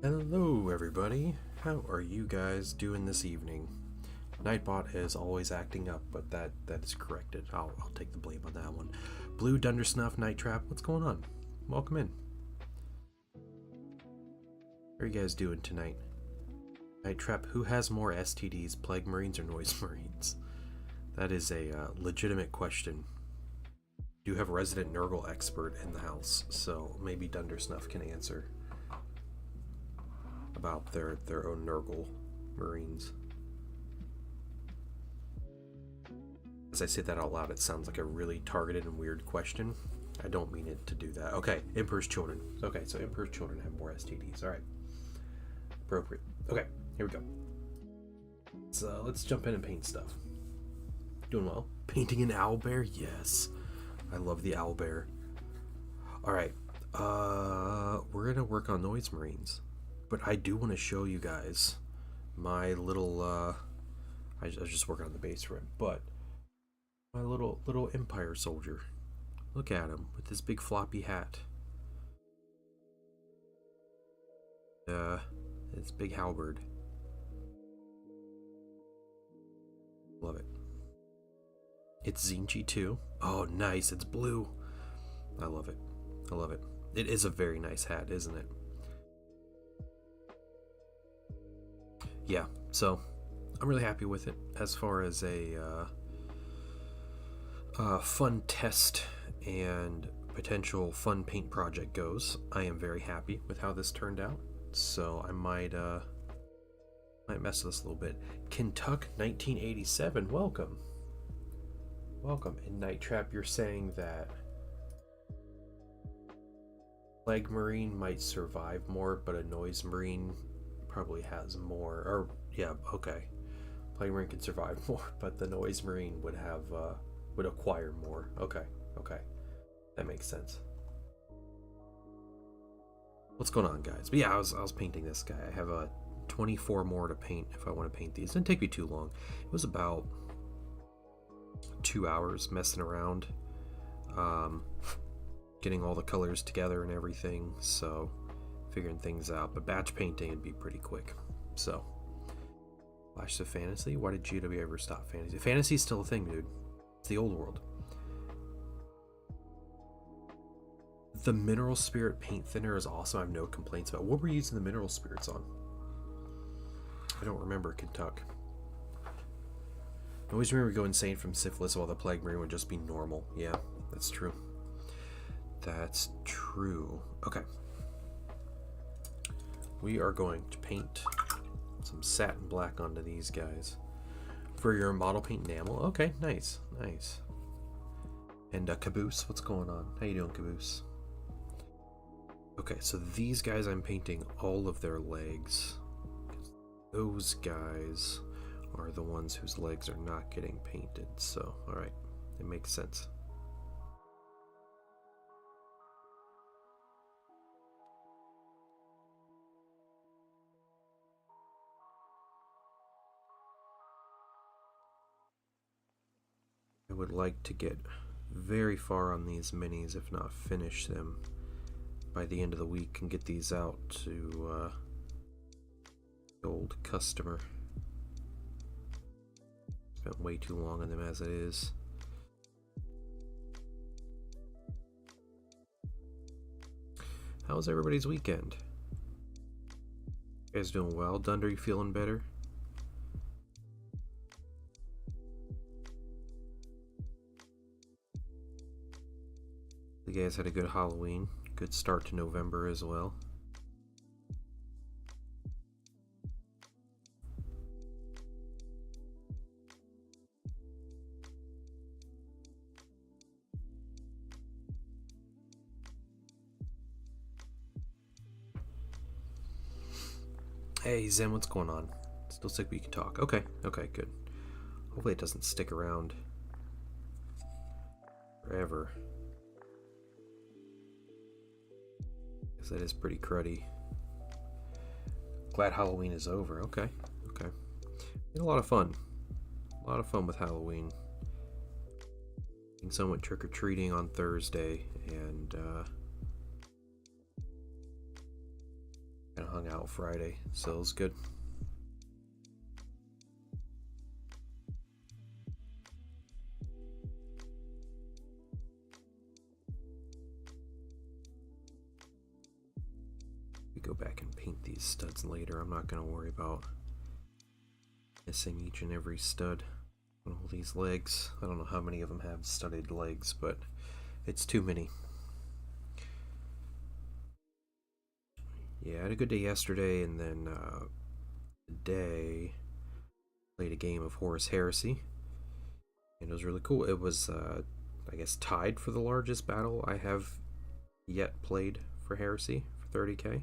Hello everybody, how are you guys doing this evening? Nightbot is always acting up, but that is corrected. I'll take the blame on that one. Blue Dundersnuff, Night Trap, what's going on? Welcome in. How are you guys doing tonight? Night Trap, who has more STDs, Plague Marines or Noise Marines? That is a legitimate question. You have a resident Nurgle expert in the house, so maybe Dundersnuff can answer about their own Nurgle Marines. As I say that out loud, it sounds like a really targeted and weird question. I don't mean it to do that. Okay, Emperor's Children. Okay, so Emperor's Children have more STDs. Alright. Appropriate. Okay, here we go. So let's jump in and paint stuff. Doing well. Painting an owlbear? Yes. I love the owlbear. Alright. We're gonna work on Noise Marines. But I do want to show you guys my little, I was just working on the base for it, but my little Empire soldier. Look at him with this big floppy hat. This big halberd. Love it. It's Tzeentch too. Oh, nice. It's blue. I love it. I love it. It is a very nice hat, isn't it? Yeah, so I'm really happy with it as far as a fun test and potential fun paint project goes. I am very happy with how this turned out, so I might mess with this a little bit. Kentuck 1987, welcome. Welcome. And Night Trap, you're saying that Plague Marine might survive more, but a Noise Marine probably has more, or yeah, okay. Plague Marine could survive more, but the Noise Marine would have would acquire more. Okay, that makes sense. What's going on, guys? But yeah, I was painting this guy. I have 24 more to paint if I want to paint these. It didn't take me too long. It was about 2 hours messing around, getting all the colors together and everything. So figuring things out, but batch painting would be pretty quick. So Flash of Fantasy. Why did GW ever stop fantasy? Fantasy's still a thing, dude. It's the old world. The Mineral Spirit paint thinner is awesome. I have no complaints about. What were you using the Mineral Spirits on? I don't remember. Kentuck. I always remember going insane from syphilis while the Plague Marine would just be normal. Yeah, that's true. That's true. Okay. We are going to paint some satin black onto these guys for your model paint enamel. Okay, nice. And Caboose, what's going on? How you doing, Caboose? Okay, so these guys I'm painting all of their legs. Those guys are the ones whose legs are not getting painted. So, all right, it makes sense. I would like to get very far on these minis, if not finish them by the end of the week and get these out to the old customer. Spent way too long on them as it is. How was everybody's weekend? You guys doing well? Dunder, you feeling better? You guys had a good Halloween, good start to November as well. Hey Zen, what's going on? Still sick, but you can talk. Okay, good. Hopefully it doesn't stick around forever. That is pretty cruddy. Glad Halloween is over. Okay. Had a lot of fun. With Halloween. Someone went trick-or-treating on Thursday, and Kind of hung out Friday, so it was good. We go back and paint these studs later. I'm not going to worry about missing each and every stud on all these legs. I don't know how many of them have studded legs, but it's too many. Yeah, I had a good day yesterday, and then today played a game of Horus Heresy, and it was really cool. It was, I guess, tied for the largest battle I have yet played for Heresy for 30k,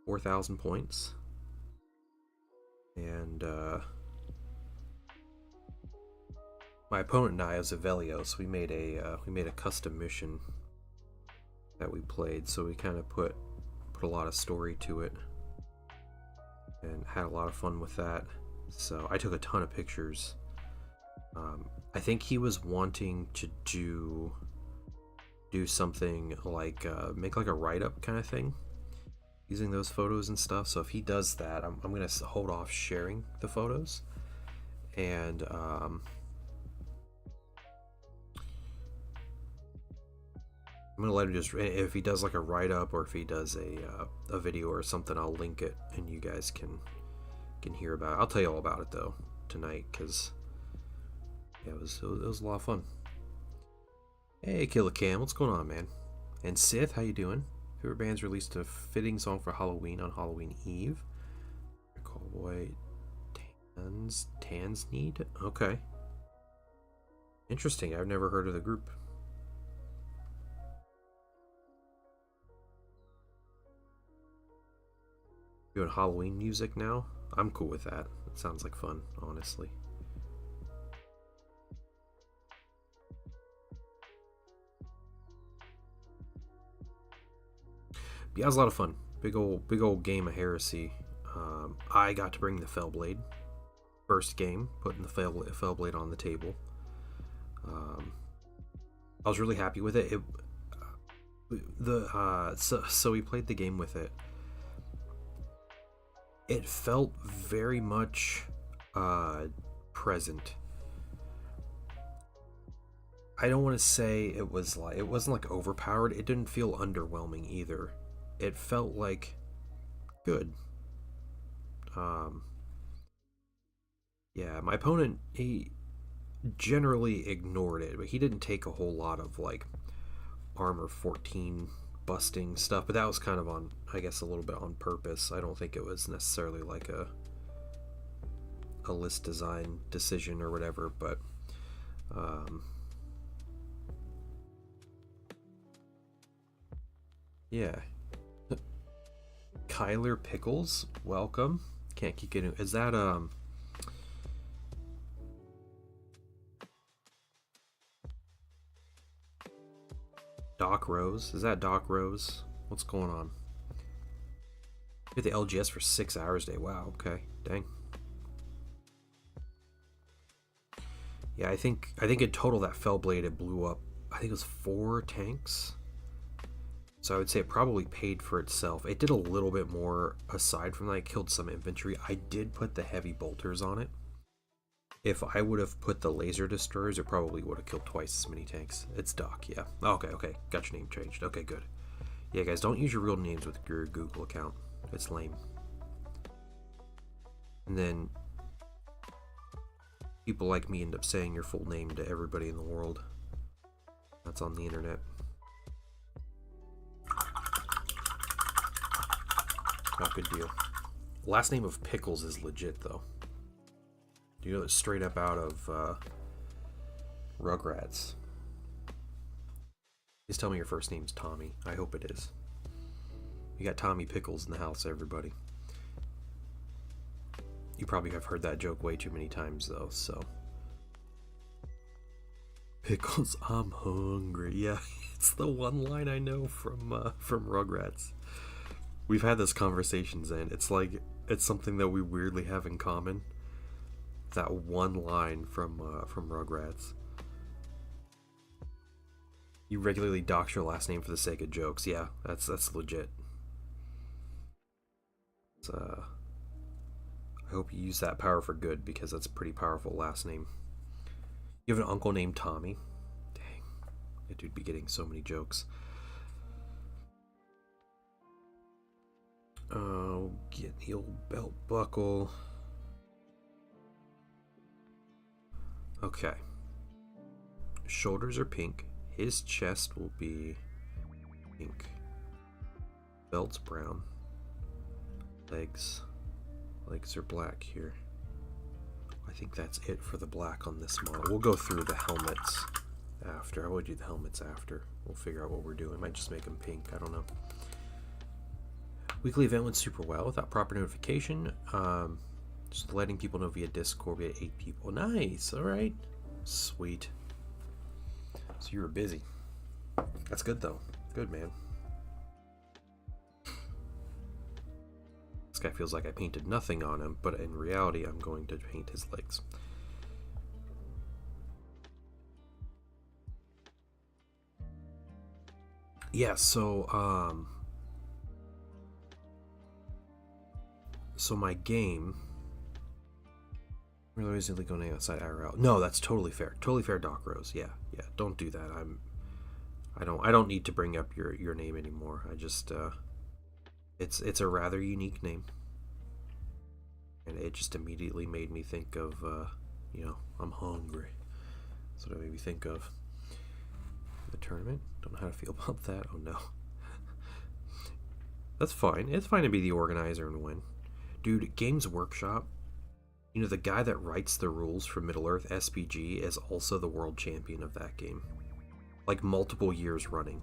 4,000 points, and my opponent and I was Avelio, so we made a custom mission that we played. So we kind of put a lot of story to it and had a lot of fun with that. So I took a ton of pictures. I think he was wanting to do something like make like a write-up kind of thing using those photos and stuff. So if he does that, I'm gonna hold off sharing the photos, and I'm gonna let him just, if he does like a write-up or if he does a video or something, I'll link it and you guys can hear about it. I'll tell you all about it though tonight, because yeah, it was a lot of fun. Hey Killer Cam, what's going on, man? And Sith, how you doing? Favorite Bands released a fitting song for Halloween on Halloween Eve. Cowboy Tans Need? Okay. Interesting, I've never heard of the group. Doing Halloween music now? I'm cool with that. It sounds like fun, honestly. Yeah, it was a lot of fun. Big old game of Heresy. I got to bring the Fellblade. First game, putting the Fellblade on the table. I was really happy with it. So we played the game with it. It felt very much present. I don't want to say it wasn't like overpowered. It didn't feel underwhelming either. It felt like good. Yeah, my opponent, he generally ignored it, but he didn't take a whole lot of like armor 14 busting stuff, but that was kind of on, I guess, a little bit on purpose. I don't think it was necessarily like a list design decision or whatever, but yeah. Kyler Pickles, welcome. Can't keep getting, is that Doc Rose? Is that Doc Rose? What's going on? Hit the LGS for 6 hours a day. Wow, okay. Dang. Yeah, I think in total that Fellblade, it blew up, I think it was 4 tanks. So I would say it probably paid for itself. It did a little bit more aside from that. It killed some infantry. I did put the heavy bolters on it. If I would have put the laser destroyers, it probably would have killed twice as many tanks. It's Doc, yeah. Okay, got your name changed. Okay, good. Yeah, guys, don't use your real names with your Google account. It's lame. And then people like me end up saying your full name to everybody in the world. That's on the internet. Not a good deal. Last name of Pickles is legit, though. You know, it's straight up out of Rugrats. Please tell me your first name's Tommy. I hope it is. You got Tommy Pickles in the house, everybody. You probably have heard that joke way too many times, though, so. Pickles, I'm hungry. Yeah, it's the one line I know from Rugrats. We've had this conversations, and it's like, it's something that we weirdly have in common. That one line from Rugrats. You regularly dox your last name for the sake of jokes. Yeah, that's legit. I hope you use that power for good, because that's a pretty powerful last name. You have an uncle named Tommy. Dang, that dude be getting so many jokes. Oh, get the old belt buckle. Okay. Shoulders are pink. His chest will be pink. Belt's brown. Legs are black here. I think that's it for the black on this model. We'll go through the helmets after. I would do the helmets after. We'll figure out what we're doing. Might just make them pink. I don't know. Weekly event went super well without proper notification. Just letting people know via Discord. We had 8 people. Nice. All right. Sweet. So you were busy. That's good though. Good, man. This guy feels like I painted nothing on him, but in reality, I'm going to paint his legs. Yeah, so my game. Really easily going outside IRL. No, that's totally fair. Totally fair, Doc Rose. Yeah. Don't do that. I don't need to bring up your name anymore. I just it's a rather unique name, and it just immediately made me think of I'm hungry. That's what it made me think of. The tournament. Don't know how to feel about that. Oh no. That's fine. It's fine to be the organizer and win. Dude, Games Workshop, the guy that writes the rules for Middle-earth SPG is also the world champion of that game. Like, multiple years running.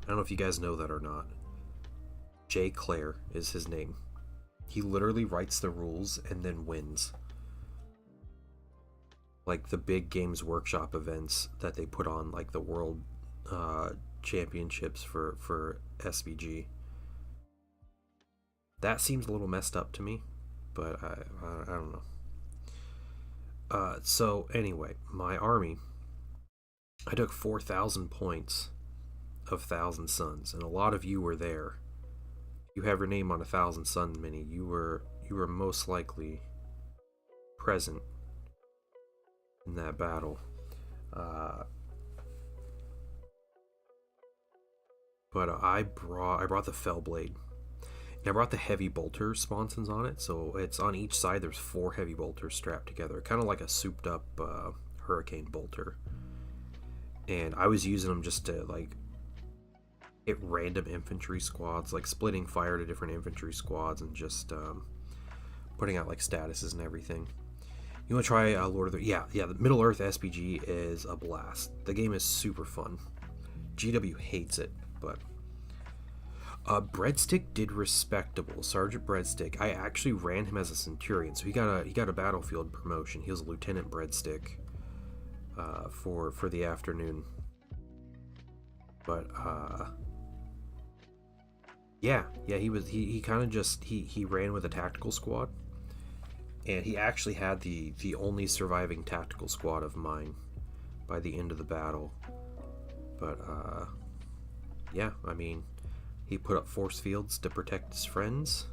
I don't know if you guys know that or not. Jay Clare is his name. He literally writes the rules and then wins. Like, the big Games Workshop events that they put on, like the world championships for SPG. That seems a little messed up to me, but I don't know. So anyway, my army, I took 4,000 points of Thousand Suns, and a lot of you were there. You have your name on a Thousand Sun mini. You were most likely present in that battle. But I brought the Fellblade. I brought the heavy bolter sponsons on it, so it's on each side. There's 4 heavy bolters strapped together, kind of like a souped up hurricane bolter. And I was using them just to hit random infantry squads, like splitting fire to different infantry squads and just putting out statuses and everything. You want to try Lord of the... Yeah, the Middle-earth SPG is a blast. The game is super fun. GW hates it, but... Breadstick did respectable. Sergeant Breadstick. I actually ran him as a Centurion, so he got a battlefield promotion. He was a Lieutenant Breadstick for the afternoon. But he kind of just he ran with a tactical squad, and he actually had the only surviving tactical squad of mine by the end of the battle. But I mean, he put up force fields to protect his friends.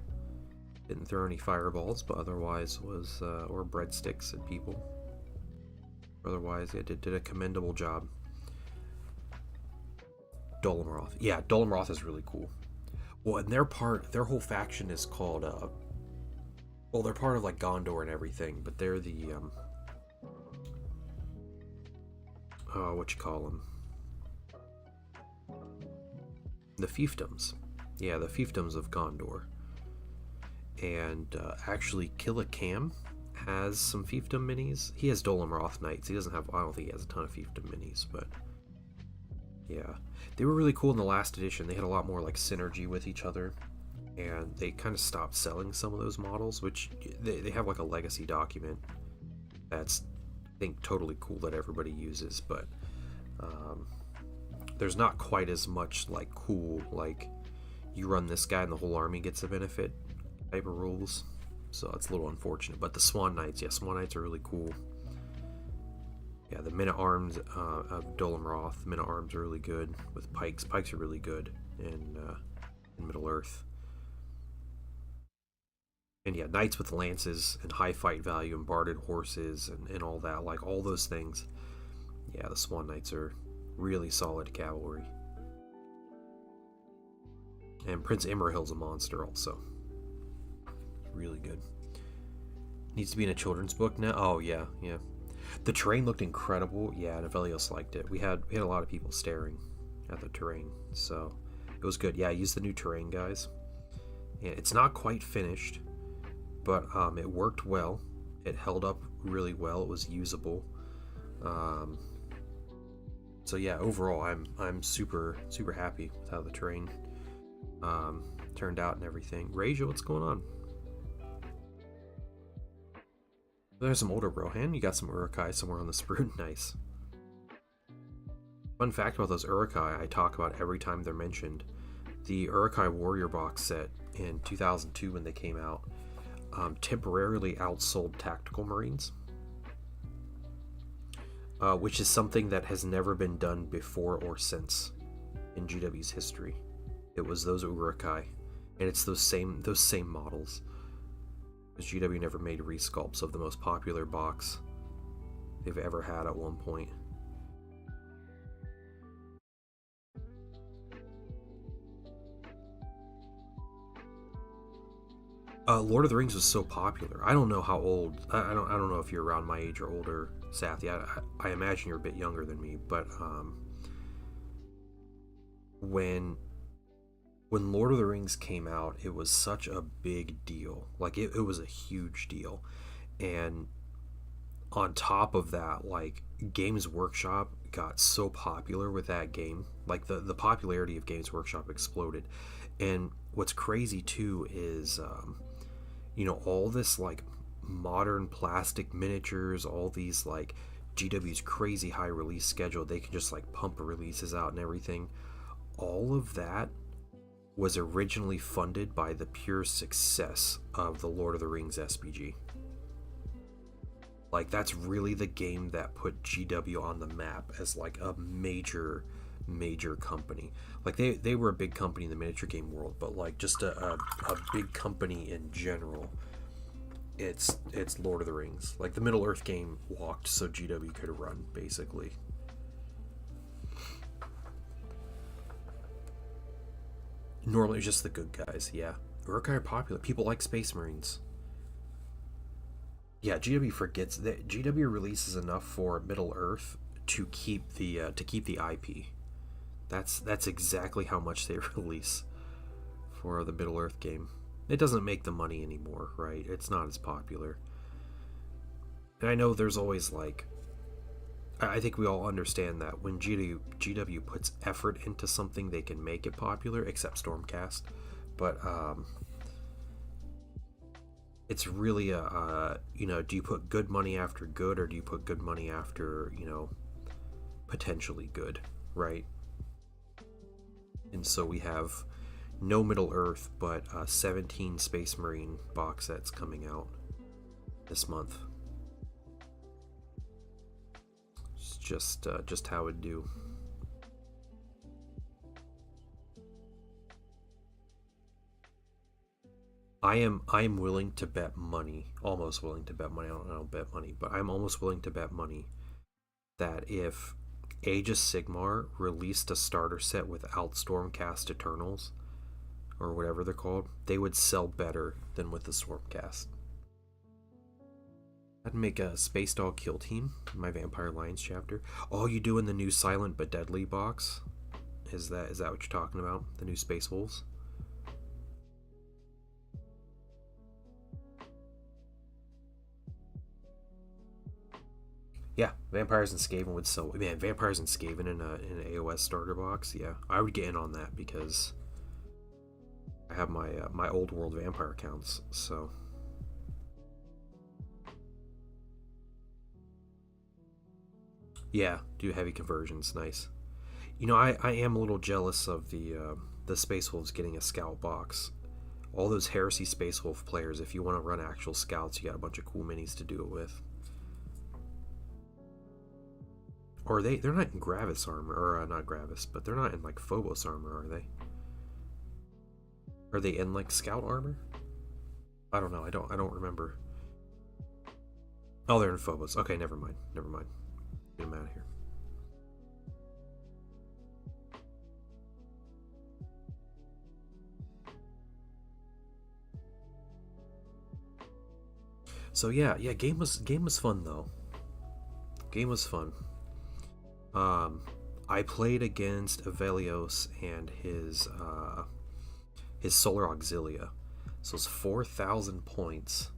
Didn't throw any fireballs, but otherwise was or breadsticks at people. Otherwise, did a commendable job. Dolomroth. Yeah, Dolomroth is really cool. Well, and their whole faction is called they're part of Gondor and everything, but they're the what you call them? The fiefdoms. Yeah, the fiefdoms of Gondor. And actually Killa Cam has some fiefdom minis. He has Dolomroth Knights. I don't think he has a ton of fiefdom minis, but yeah. They were really cool in the last edition. They had a lot more synergy with each other, and they kind of stopped selling some of those models, which they have a legacy document that's, I think, totally cool that everybody uses, but there's not quite as much cool you run this guy and the whole army gets a benefit type of rules, so it's a little unfortunate. But the Swan Knights, yeah, Swan Knights are really cool. Yeah, the Men-at-Arms of Dolomroth, Men-at-Arms are really good with pikes. Pikes are really good in Middle-earth. And yeah, knights with lances and high fight value and barded horses and all that, like all those things. Yeah, the Swan Knights are really solid cavalry. And Prince Imrahil's a monster also. Really good. Needs to be in a children's book now. Oh yeah, yeah. The terrain looked incredible. Yeah, and Avelios liked it. We had a lot of people staring at the terrain, so it was good. Yeah, I used the new terrain, guys. And it's not quite finished, but it worked well. It held up really well. It was usable. So yeah, overall, I'm super happy with how the terrain turned out and everything. Raja, what's going on? There's some older Brohan. You got some Uruk-hai somewhere on the Sprue. Nice. Fun fact about those Uruk-hai I talk about every time they're mentioned. The Uruk-hai Warrior box set in 2002 when they came out temporarily outsold Tactical Marines. Which is something that has never been done before or since in GW's history. It was those Uruk-hai, and it's those same models. Because GW never made resculpts of the most popular box they've ever had at one point. Lord of the Rings was so popular. I don't know how old. I don't know if you're around my age or older, Sathy. I imagine you're a bit younger than me. But when Lord of the Rings came out, it was such a big deal. Like it was a huge deal, and on top of that, like Games Workshop got so popular with that game. Like the popularity of Games Workshop exploded. And what's crazy too is all this like modern plastic miniatures, all these like GW's crazy high release schedule, they can just like pump releases out and everything. All of that was originally funded by the pure success of the Lord of the Rings SBG. Like that's really the game that put GW on the map as like a major company. Like they were a big company in the miniature game world, but like just a big company in general. It's Lord of the Rings. Like the Middle Earth game walked so GW could run, basically. Normally it's just the good guys, yeah. Uruk-hai are popular. People like Space Marines. Yeah, GW forgets that GW releases enough for Middle Earth to keep the IP. That's exactly how much they release for the Middle Earth game. It doesn't make the money anymore, right? It's not as popular. And I know there's always like, I think we all understand that when GW puts effort into something, they can make it popular, except Stormcast. But it's really do you put good money after good, or do you put good money after, potentially good, right? And so we have no Middle Earth, but 17 Space Marine box sets coming out this month. It's just how it do. I am willing to bet money, almost willing to bet money. I don't bet money, but I'm almost willing to bet money that if Age of Sigmar released a starter set without Stormcast Eternals, or whatever they're called, they would sell better than with the Stormcast. I'd make a Space Dog Kill Team in my Vampire Alliance chapter. Oh, you doing the new Silent but Deadly box? Is that what you're talking about? The new Space Wolves? Yeah, Vampires and Skaven would sell. Man, Vampires and Skaven in an AOS starter box. Yeah, I would get in on that because I have my old world vampire accounts. So yeah, do heavy conversions. Nice. I am a little jealous of the Space Wolves getting a scout box. All those Heresy Space Wolf players, if you want to run actual scouts, you got a bunch of cool minis to do it with. Or they're not in Gravis armor, or not Gravis, but they're not in like Phobos armor, are they? Are they in like Scout armor? I don't know. I don't remember. Oh, they're in Phobos. Okay, never mind. Never mind. Get them out of here. So yeah, game was fun though. Game was fun. Um, I played against Avelios and his Solar Auxilia. So it's 4,000 points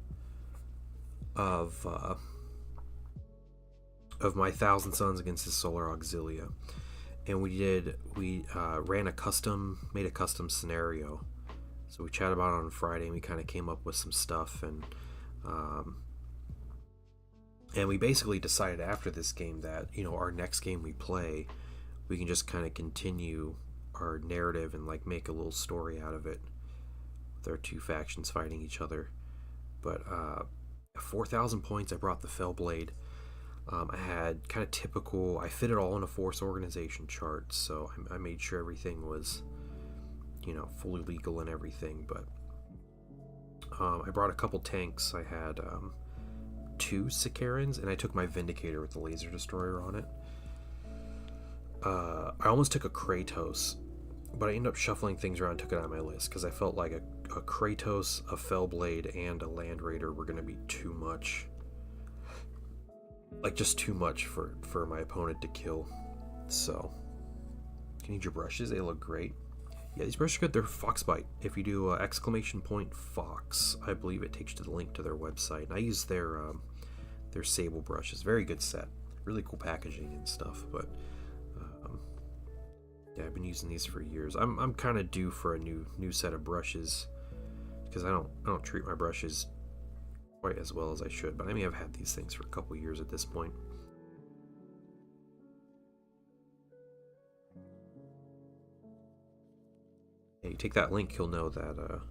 of my Thousand Suns against his Solar Auxilia, and we made a custom scenario. So we chatted about it on Friday, and we kind of came up with some stuff, um, and we basically decided after this game that our next game we play, we can just kind of continue our narrative and like make a little story out of it with our two factions fighting each other. But 4,000 points, I brought the Fellblade. I had kind of typical. I fit it all in a force organization chart, so I made sure everything was, fully legal and everything. But I brought a couple tanks. I had 2 Sicarans, and I took my Vindicator with the laser destroyer on it. I almost took a Kratos, but I ended up shuffling things around and took it out of my list because I felt like a Kratos, a Fellblade, and a Land Raider were going to be too much. Like, just too much for my opponent to kill. So, you need your brushes. They look great. Yeah, these brushes are good. They're Foxbite. If you do !Fox, I believe it takes you to the link to their website. And I use their Sable brushes. Very good set. Really cool packaging and stuff. But yeah, I've been using these for years. I'm kind of due for a new set of brushes because I don't treat my brushes quite as well as I should. But I mean, I've had these things for a couple years at this point. Yeah, you take that link, you'll know that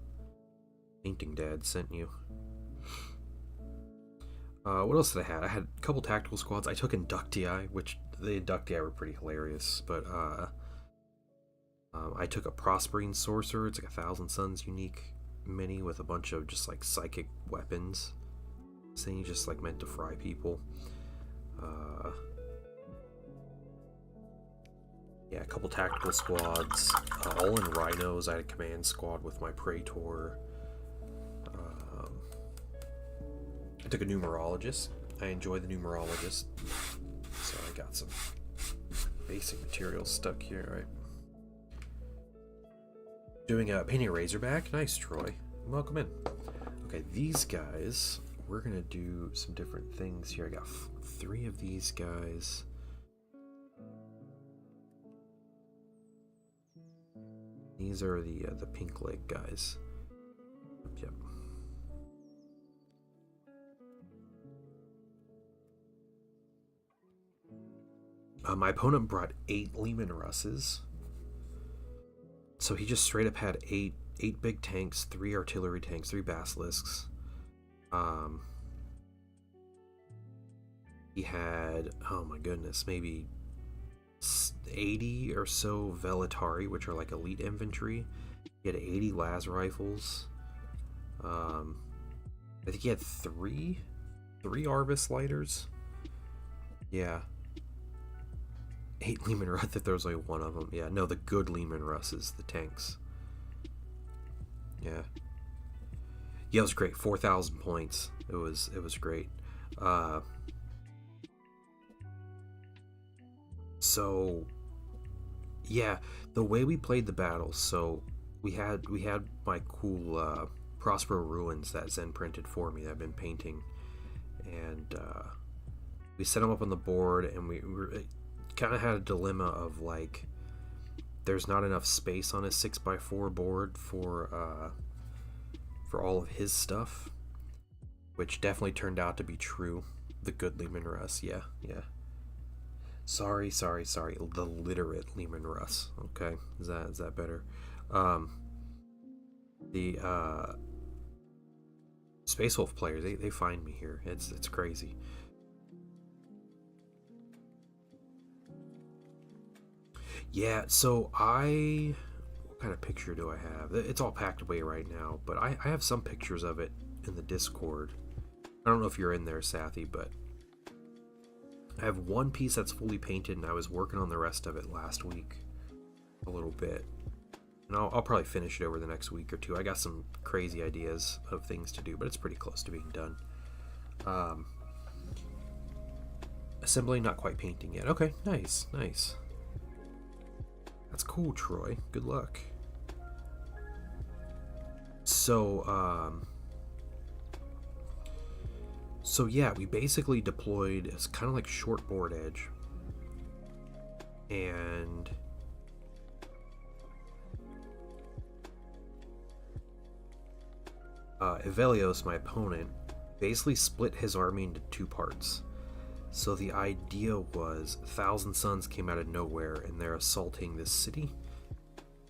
Painting Dad sent you. What else did I have? I had a couple tactical squads. I took Inductii, which the Inductii were pretty hilarious, but I took a Prospering Sorcerer. It's like a Thousand Suns unique mini with a bunch of just like psychic weapons. This thing just like meant to fry people. Yeah, a couple tactical squads, all in Rhinos. I had a command squad with my Praetor. I took a Numerologist. I enjoy the Numerologist. So I got some basic materials stuck here, right? Doing a Painting a Razorback. Nice, Troy. Welcome in. Okay, these guys, we're gonna do some different things here. I got 3 of these guys. These are the Pink Lake guys. Yep. My opponent brought 8 Leman Russes. So he just straight up had 8 big tanks, 3 artillery tanks, 3 basilisks. He had, oh my goodness, maybe 80 or so Velitari, which are like elite infantry. He had 80 las rifles. I think he had 3 Arvis lighters. Yeah. 8 Leman Russ, if there was like one of them. Yeah, no, the good Leman Russes, the tanks. Yeah. Yeah, it was great. 4,000 points. It was great. So yeah, the way we played the battle, so we had my cool Prospero Ruins that Zen printed for me that I've been painting, and we set them up on the board, and we kind of had a dilemma of like there's not enough space on a 6x4 board for all of his stuff, which definitely turned out to be true. The good Leman Russ, yeah. Sorry. The literate Leman Russ. Okay, is that better? The Space Wolf players, they find me here. It's crazy. Yeah, so what kind of picture do I have? It's all packed away right now, but I have some pictures of it in the Discord. I don't know if you're in there, Sathy, but I have one piece that's fully painted, and I was working on the rest of it last week a little bit. And I'll probably finish it over the next week or two. I got some crazy ideas of things to do, but it's pretty close to being done. Assembling, not quite painting yet. Okay, nice, nice. That's cool, Troy. Good luck. So yeah, we basically deployed as kind of like short board edge, and Evelios, my opponent, basically split his army into two parts. So the idea was Thousand Suns came out of nowhere and they're assaulting this city,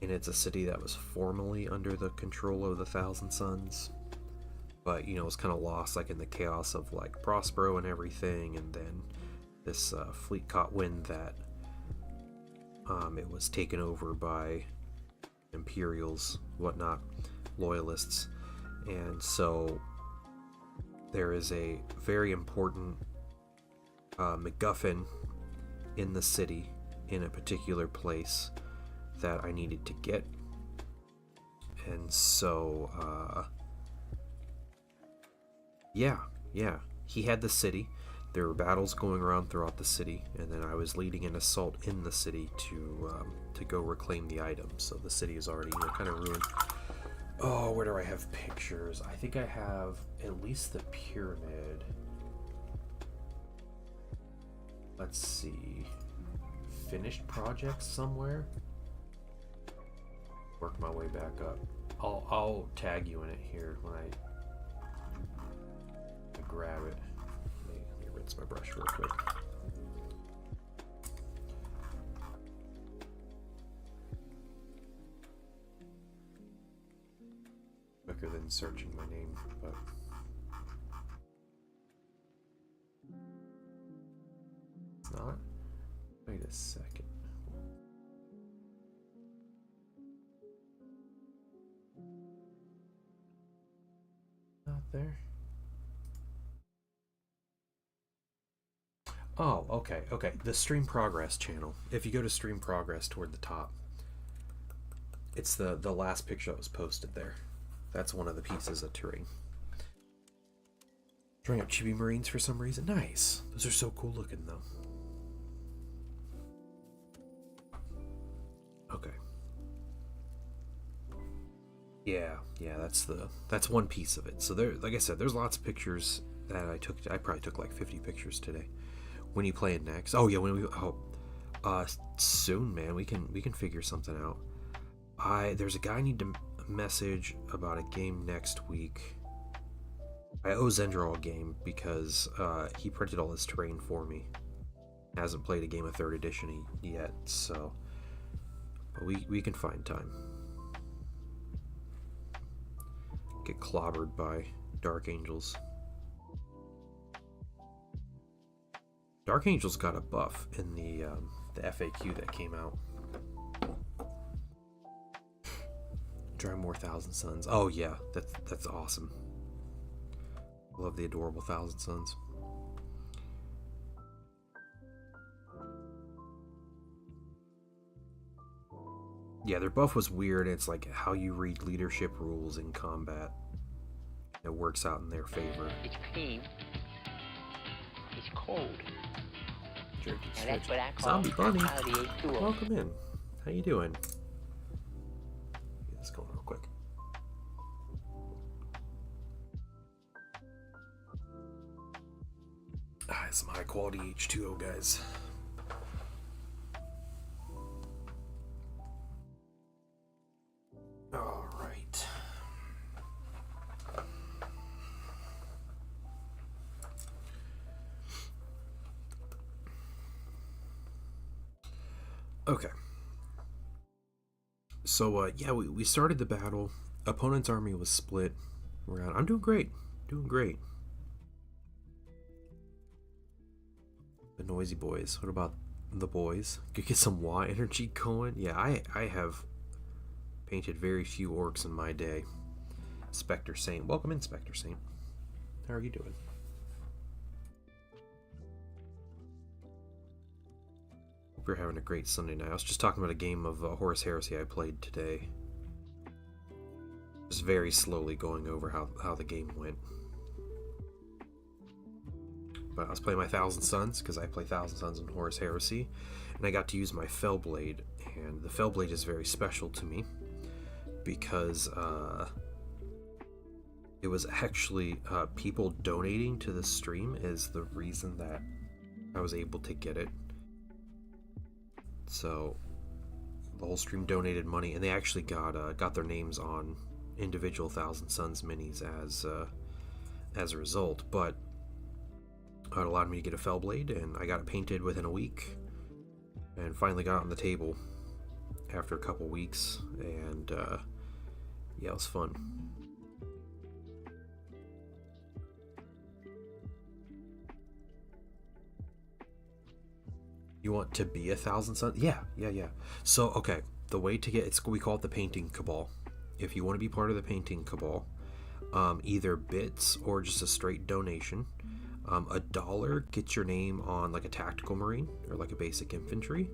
and it's a city that was formerly under the control of the Thousand Suns, but you know, it's kind of lost like in the chaos of like Prospero and everything. And then this fleet caught wind that it was taken over by Imperials, whatnot, loyalists. And so there is a very important MacGuffin in the city, in a particular place that I needed to get. And so yeah, he had the city. There were battles going around throughout the city, and then I was leading an assault in the city to go reclaim the items. So the city is already, you know, kind of ruined. Oh, where do I have pictures? I think I have at least the pyramid. Let's see. Finished projects somewhere? Work my way back up. I'll tag you in it here when I grab it. Let me rinse my brush real quick. Quicker than searching my name, but it's not. Wait a second. Not there. Oh, okay. The Stream Progress channel. If you go to Stream Progress toward the top, it's the last picture that was posted there. That's one of the pieces of terrain. Drawing up Chibi Marines for some reason. Nice. Those are so cool looking, though. Okay. Yeah, that's one piece of it. So there, like I said, there's lots of pictures that I took. I probably took like 50 pictures today. When you play it next? Oh yeah, soon, man. We can figure something out. There's a guy I need to message about a game next week. I owe Zendral a game because he printed all his terrain for me. Hasn't played a game of 3rd edition yet, so but we can find time. Get clobbered by Dark Angels. Dark Angels got a buff in the FAQ that came out. Draw more Thousand Suns. Oh yeah, that's awesome. Love the adorable Thousand Suns. Yeah, their buff was weird. It's like how you read leadership rules in combat. It works out in their favor. It's clean. It's cold. Jerky And that's what I call Zombie Bunny. retaliate tool. Welcome in. How you doing? Get this going real quick. Some high quality H2O, guys. All right. Okay. So yeah, we started the battle. Opponent's army was split. I'm doing great. Doing great. The noisy boys. What about the boys? Could get some WA energy going. Yeah, I have painted very few orcs in my day. Spectre Saint. Welcome in, Spectre Saint. How are you doing? Hope you're having a great Sunday night. I was just talking about a game of Horus Heresy I played today. Just very slowly going over how the game went. But I was playing my Thousand Suns, because I play Thousand Suns in Horus Heresy, and I got to use my Fellblade, and the Fellblade is very special to me, because it was actually people donating to the stream is the reason that I was able to get it. So the whole stream donated money, and they actually got their names on individual Thousand Suns minis as a result. But it allowed me to get a Fellblade, and I got it painted within a week, and finally got it on the table after a couple weeks, and yeah, it was fun. You want to be a Thousand Suns? Yeah. So, okay, the way to get we call it the Painting Cabal. If you want to be part of the Painting Cabal, either bits or just a straight donation. $1 gets your name on like a Tactical Marine or like a basic infantry.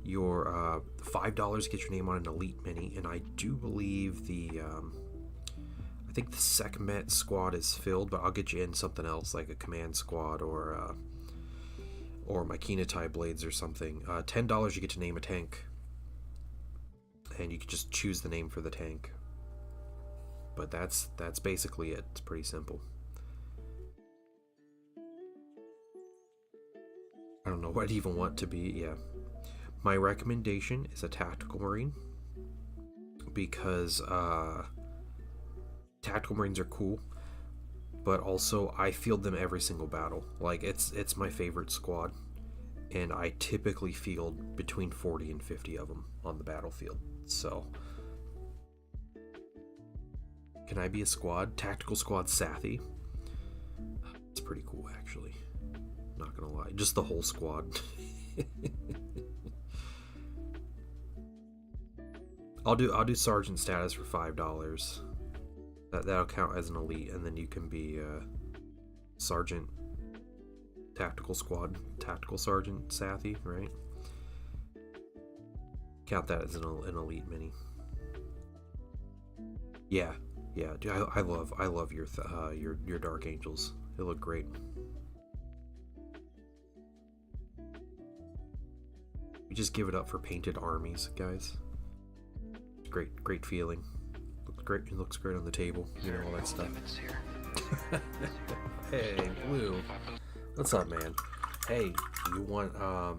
Your $5 gets your name on an Elite Mini, and I do believe I think the Sekhmet squad is filled, but I'll get you in something else like a Command Squad or my Kinatai Blades or something. $10 you get to name a tank, and you can just choose the name for the tank. But that's basically it. It's pretty simple. I don't know what I'd even want to be. Yeah, my recommendation is a Tactical Marine, because Tactical Marines are cool, but also I field them every single battle. Like, it's my favorite squad, and I typically field between 40 and 50 of them on the battlefield. So can I be a squad? Tactical Squad Sathi. It's pretty cool, actually. Not gonna lie, just the whole squad. I'll do sergeant status for $5. That'll count as an elite, and then you can be sergeant, tactical squad, tactical sergeant Sathi, right? Count that as an elite mini. Yeah, dude, I love your Dark Angels. They look great. We just give it up for painted armies, guys. Great feeling. Great, it looks great on the table, you know, all that stuff. Hey, Blue. What's up, man? Hey, you want, are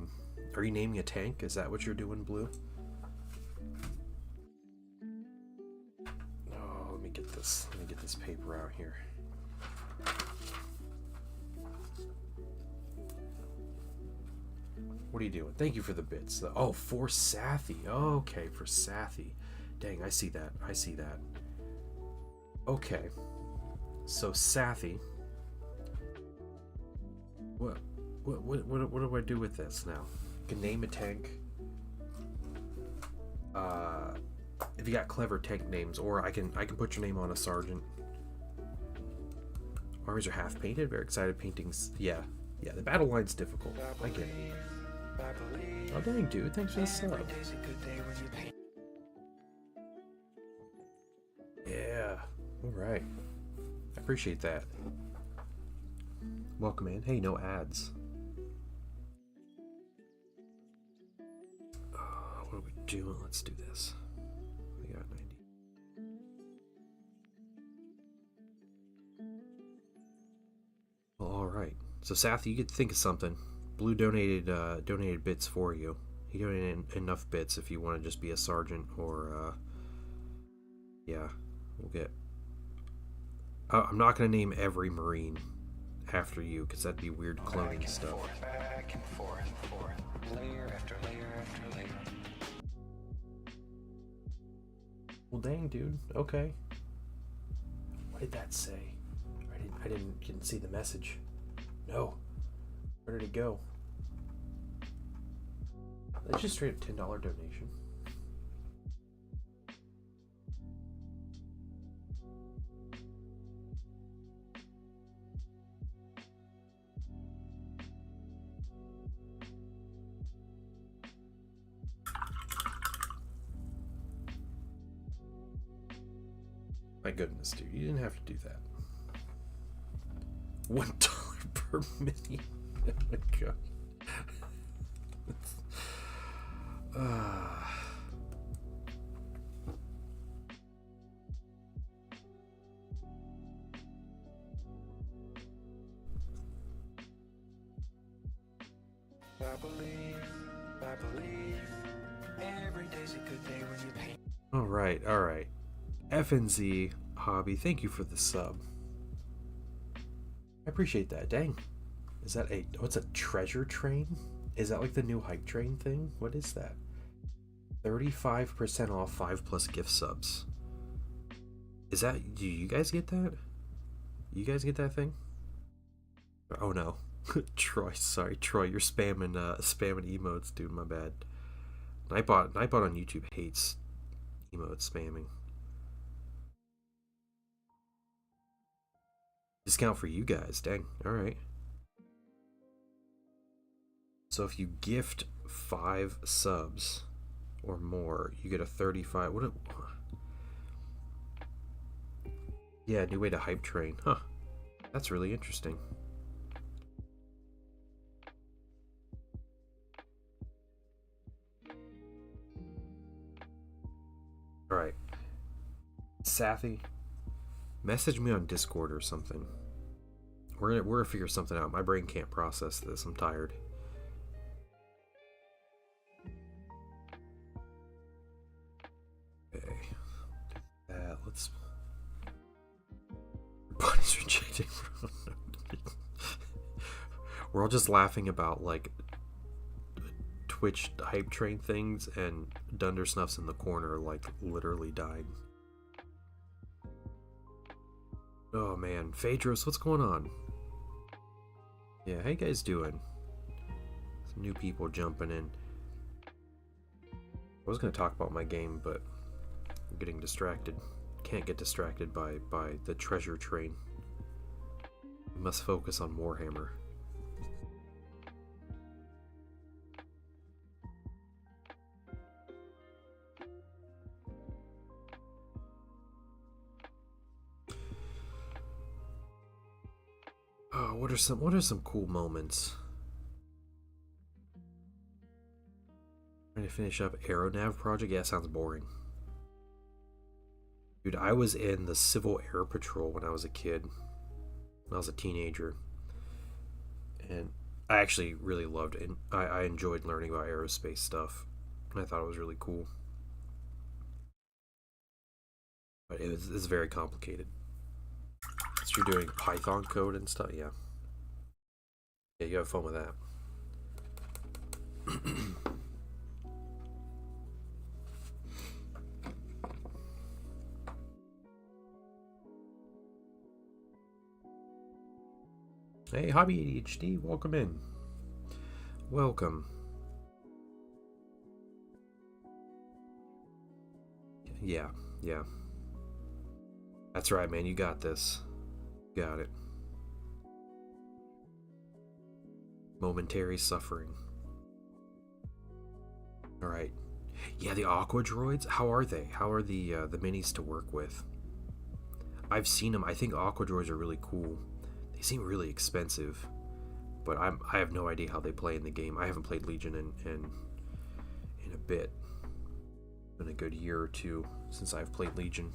you naming a tank? Is that what you're doing, Blue? Oh, let me get this paper out here. What are you doing? Thank you for the bits. Oh, for Sathi. Okay, for Sathi. Dang, I see that. Okay, so Sathi. What do I do with this now? You can name a tank. If you got clever tank names, or I can put your name on a sergeant. Armies are half painted. Very excited paintings. Yeah. The battle line's difficult. I get it. Oh dang, dude! Thanks for the sub. Yeah. All right. I appreciate that. Welcome in. Hey, no ads. What are we doing? Let's do this. We got 90. Well, all right. So Sathi, you get to think of something. Blue donated bits for you. He donated enough bits if you want to just be a sergeant, or yeah, we'll get. I'm not gonna name every Marine after you, because that'd be weird cloning stuff. Back and forth, layer after layer after layer. Well, dang, dude. Okay. What did that say? I didn't see the message. No. Where did it go? That's just straight up $10 donation. My goodness, dude, you didn't have to do that. $1 per mini. Oh my god. I believe every day's a good day when you paint. All right. FNZ Hobby, thank you for the sub. I appreciate that. Dang. Is that what's a treasure train? Is that like the new hype train thing? What is that? 35% off 5+ gift subs. Is that, do you guys get that? You guys get that thing? Oh no. Troy, sorry, Troy, you're spamming emotes, dude, my bad. Nightbot on YouTube hates emote spamming. Discount for you guys, dang. Alright. So if you gift 5 subs or more, you get a 35. Yeah, new way to hype train. Huh. That's really interesting. Alright. Sathy, message me on Discord or something. We're gonna figure something out. My brain can't process this. I'm tired. Okay. Let's. Everybody's rejecting. We're all just laughing about like Twitch hype train things, and Dunder Snuff's in the corner, like literally dying. Oh man, Phaedros, what's going on? Yeah, how you guys doing? Some new people jumping in. I was gonna talk about my game, but I'm getting distracted. Can't get distracted by the treasure train. We must focus on Warhammer. Oh, what are some cool moments? Trying to finish up Aeronav project? Yeah, sounds boring. Dude, I was in the Civil Air Patrol when I was a kid. When I was a teenager. And I actually really loved it. I enjoyed learning about aerospace stuff. And I thought it was really cool. But it's very complicated. So you're doing Python code and stuff? Yeah. Yeah, you have fun with that. Hey, Hobby ADHD, welcome in. Welcome. Yeah. That's right, man, you got this. Got it. Momentary suffering. Alright. Yeah, the Aqua Droids, how are they? How are the minis to work with? I've seen them. I think Aqua Droids are really cool. They seem really expensive, but I have no idea how they play in the game. I haven't played Legion in a bit. It's been a good year or two since I've played Legion.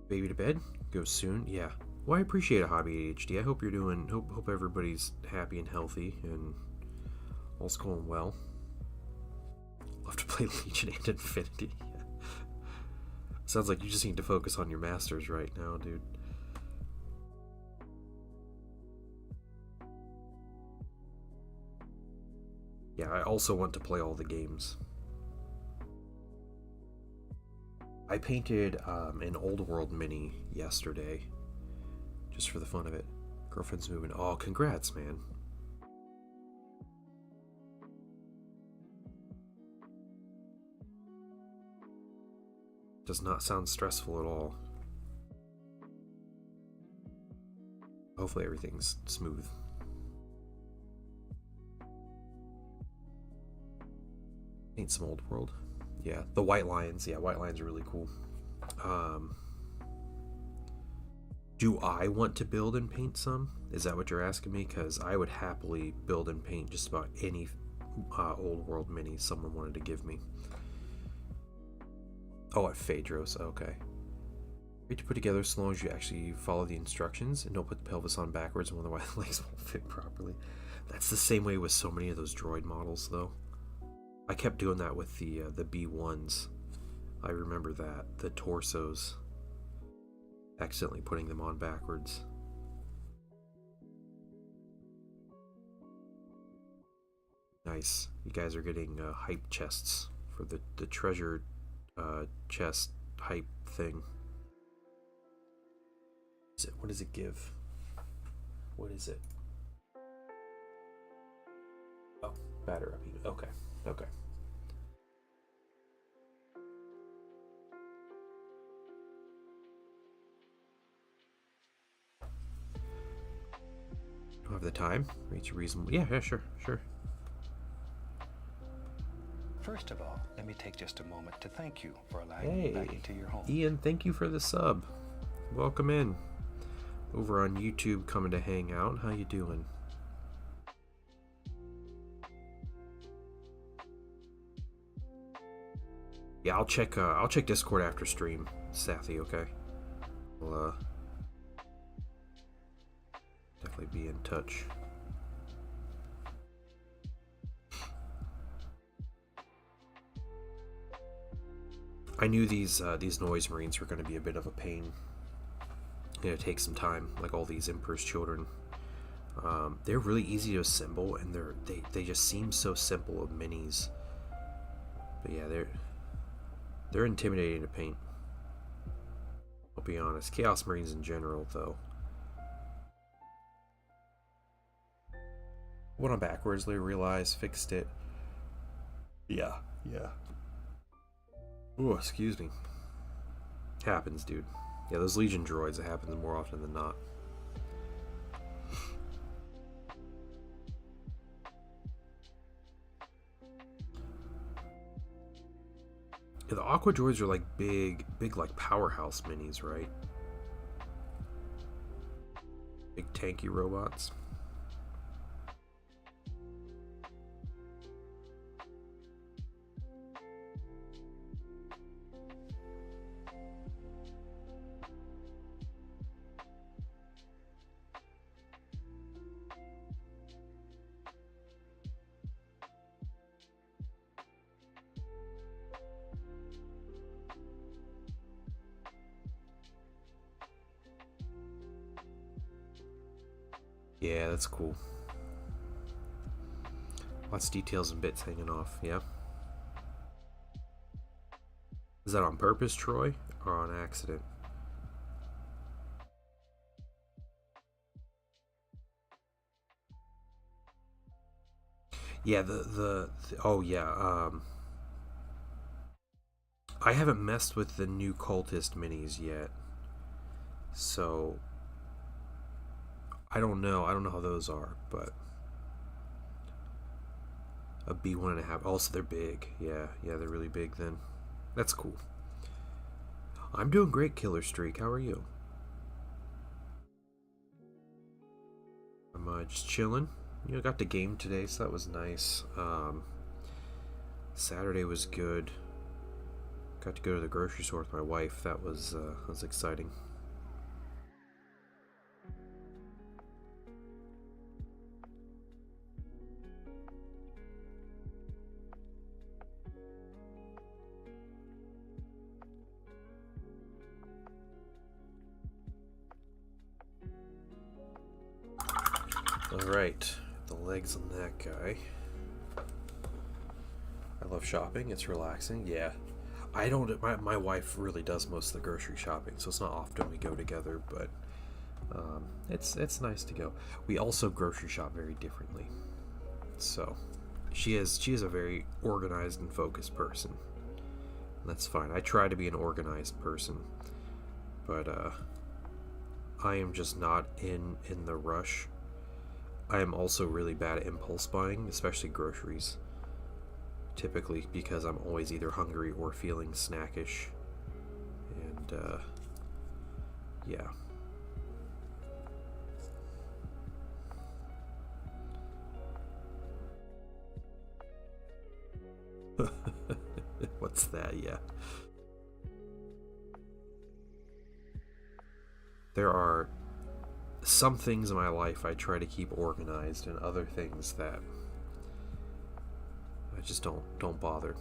Baby to bed? Go soon? Yeah. Well, I appreciate a Hobby ADHD. I hope you're doing. Hope everybody's happy and healthy and all's going well. Love to play Legion and Infinity. Yeah. Sounds like you just need to focus on your masters right now, dude. Yeah, I also want to play all the games. I painted an Old World mini yesterday, just for the fun of it. Girlfriend's moving. Oh, congrats, man. Does not sound stressful at all. Hopefully everything's smooth. Paint some old world. Yeah, the white lions. Yeah, white lions are really cool. Do I want to build and paint some? Is that what you're asking me? Because I would happily build and paint just about any old world minis someone wanted to give me. Oh, at Phaedros. Okay. Great to put together so long as you actually follow the instructions and don't put the pelvis on backwards and wonder why the legs won't fit properly. That's the same way with so many of those droid models, though. I kept doing that with the B1s. I remember that. The torsos. Accidentally putting them on backwards. Nice. You guys are getting hype chests for the treasure chest hype thing. What does it give? What is it? Oh, batter up. Okay. Okay. Don't have the time. Reach a reasonable. Yeah, sure. First of all, let me take just a moment to thank you for allowing me back into your home. Ian, thank you for the sub. Welcome in. Over on YouTube, coming to hang out. How you doing? Yeah, I'll check Discord after stream, Sathy, okay? We'll definitely be in touch. I knew these noise marines were going to be a bit of a pain. It take some time, like all these Emperor's Children. They're really easy to assemble, and they just seem so simple of minis. But yeah, they're intimidating to paint. I'll be honest. Chaos Marines in general, though. Went on backwards. Later realized, fixed it. Yeah. Oh, excuse me. Happens, dude. Yeah, those Legion droids, it happens more often than not. Yeah, the Aqua droids are like big like powerhouse minis, right? Big tanky robots. Yeah, that's cool. Lots of details and bits hanging off, yeah. Is that on purpose, Troy, or on accident? Yeah, oh yeah, I haven't messed with the new Cultist minis yet, so I don't know how those are, but a B1.5. Also, they're big. Yeah, they're really big. Then that's cool. I'm doing great, Killer Streak. How are you? I'm just chilling. Got the game today, so that was nice. Saturday was good. Got to go to the grocery store with my wife. That was exciting. Alright, the legs on that guy. I love shopping, it's relaxing. Yeah, I don't, my wife really does most of the grocery shopping, so it's not often we go together, but it's nice to go. We also grocery shop very differently, so she is a very organized and focused person. That's fine. I try to be an organized person, but I am just not in the rush. I am also really bad at impulse buying, especially groceries. typically because I'm always either hungry or feeling snackish. And yeah. What's that? Yeah. There are some things in my life I try to keep organized, and other things that I just don't bother.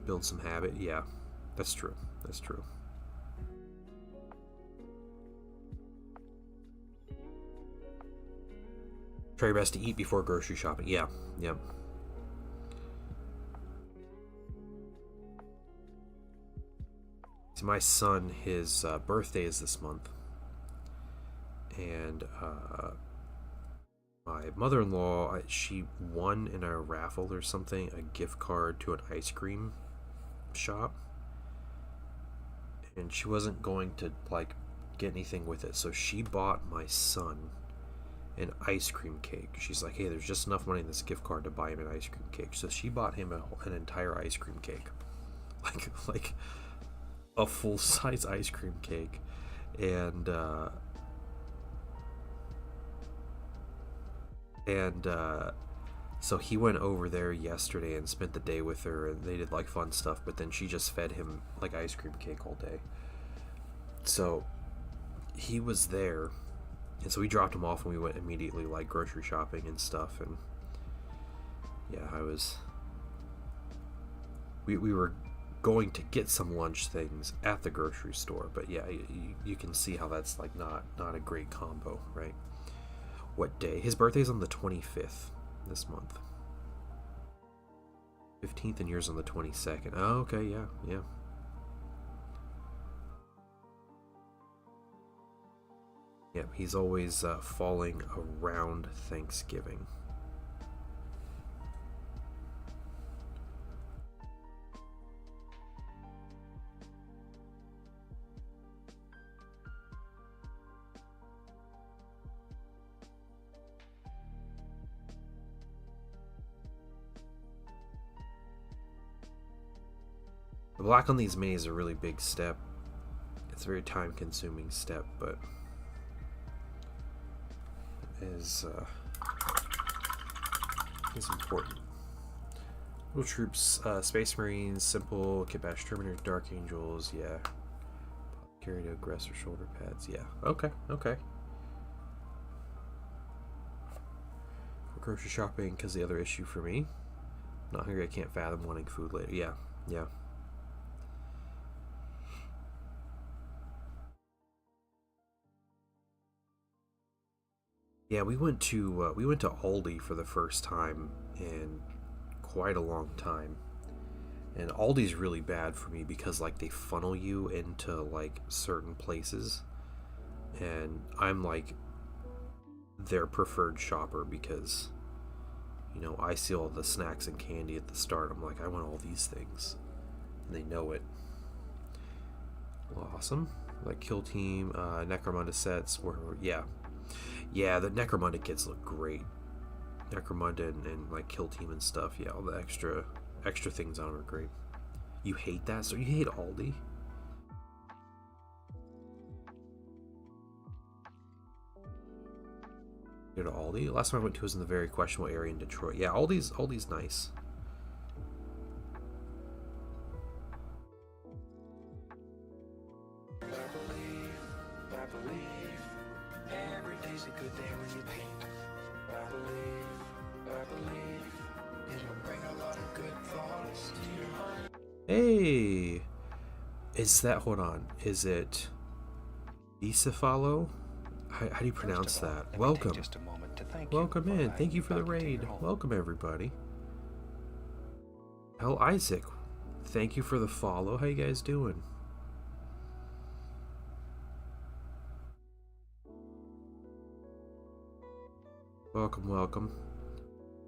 Build some habit. Yeah, that's true. That's true. Try your best to eat before grocery shopping. Yeah, yeah. See, my son, his birthday is this month, and my mother-in-law, she won in a raffle or something a gift card to an ice cream shop, and she wasn't going to like get anything with it, so she bought my son an ice cream cake. She's like, hey, there's just enough money in this gift card to buy him an ice cream cake. So she bought him an entire ice cream cake, like a full-size ice cream cake. And so he went over there yesterday and spent the day with her, and they did like fun stuff, but then she just fed him like ice cream cake all day. So he was there, and so we dropped him off and we went immediately like grocery shopping and stuff. And yeah, we were going to get some lunch things at the grocery store, but yeah, you can see how that's like not a great combo, right? What day? His birthday's on the 25th this month. 15th, and yours on the 22nd. Oh, okay, yeah. Yep, he's always falling around Thanksgiving. The black on these minis is a really big step. It's a very time-consuming step, but is important. Little troops, Space Marines, simple, Kitbash Terminator, Dark Angels, yeah. Carry to aggressor shoulder pads, yeah. Okay. For grocery shopping, because the other issue for me, not hungry, I can't fathom wanting food later. Yeah. Yeah, we went to Aldi for the first time in quite a long time, and Aldi's really bad for me because like they funnel you into like certain places, and I'm like their preferred shopper because, you know, I see all the snacks and candy at the start. I'm like, I want all these things, and they know it. Awesome. Like Kill Team, Necromunda sets were yeah, the Necromunda kits look great. Necromunda and like Kill Team and stuff. Yeah, all the extra things on them are great. You hate that? So you hate Aldi? Go to Aldi? Last time I went to was in the very questionable area in Detroit. Yeah, Aldi's nice. Hey, is that, hold on, is it Isafalo? How do you pronounce that? Welcome. Welcome in. Thank you for the raid. Welcome, everybody. Hell, Isaac, thank you for the follow. How you guys doing? Welcome.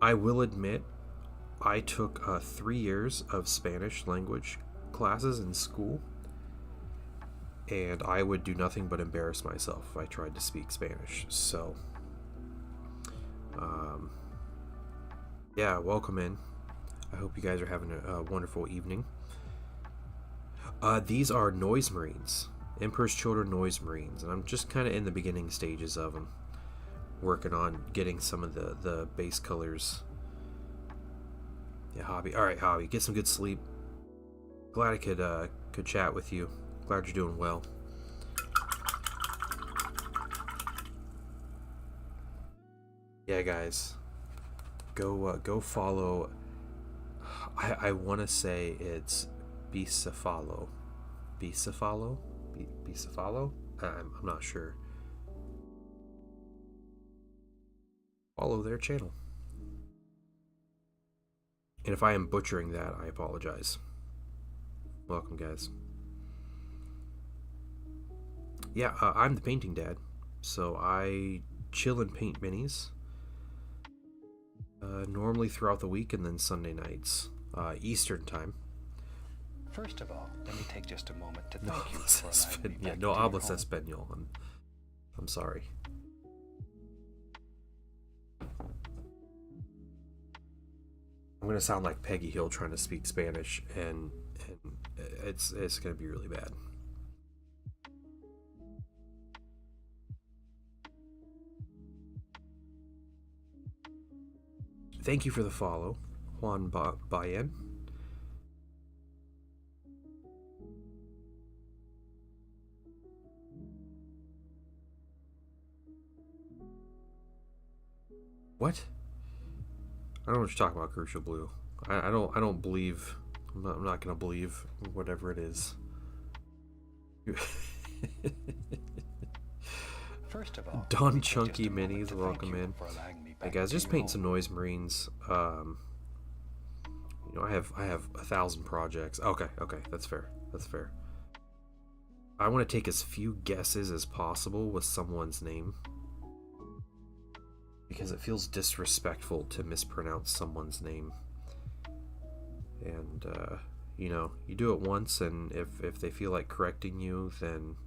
I will admit, I took 3 years of Spanish language classes in school, and I would do nothing but embarrass myself if I tried to speak Spanish. So, Yeah, welcome in. I hope you guys are having a wonderful evening. These are Noise Marines. Emperor's Children Noise Marines. And I'm just kind of in the beginning stages of them. Working on getting some of the base colors. Yeah, Hobby. Alright, Hobby. Get some good sleep. Glad I could chat with you. Glad you're doing well. Yeah, guys. Go follow. I want to say it's Bicefalo. Bicefalo? Bicefalo? I'm not sure. Follow their channel. And if I am butchering that, I apologize. Welcome, guys. Yeah, I'm the painting dad. So I chill and paint minis. Normally throughout the week and then Sunday nights. Eastern time. First of all, let me take just a moment to No thank you hablas for allowing me español. back No into your hablas home. español. I'm sorry. I'm gonna sound like Peggy Hill trying to speak Spanish, and it's gonna be really bad. Thank you for the follow, Juan Bayen. What? I don't know what you're talking about, Crucial Blue. I don't believe. I'm not gonna believe whatever it is. First of all, Don let me take Chunky just a moment Minis, to welcome thank you in. for allowing me Hey back guys, into just your paint home. some Noise Marines. I have 1,000 projects. Okay, that's fair. That's fair. I want to take as few guesses as possible with someone's name because it feels disrespectful to mispronounce someone's name. And you do it once, and if they feel like correcting you, then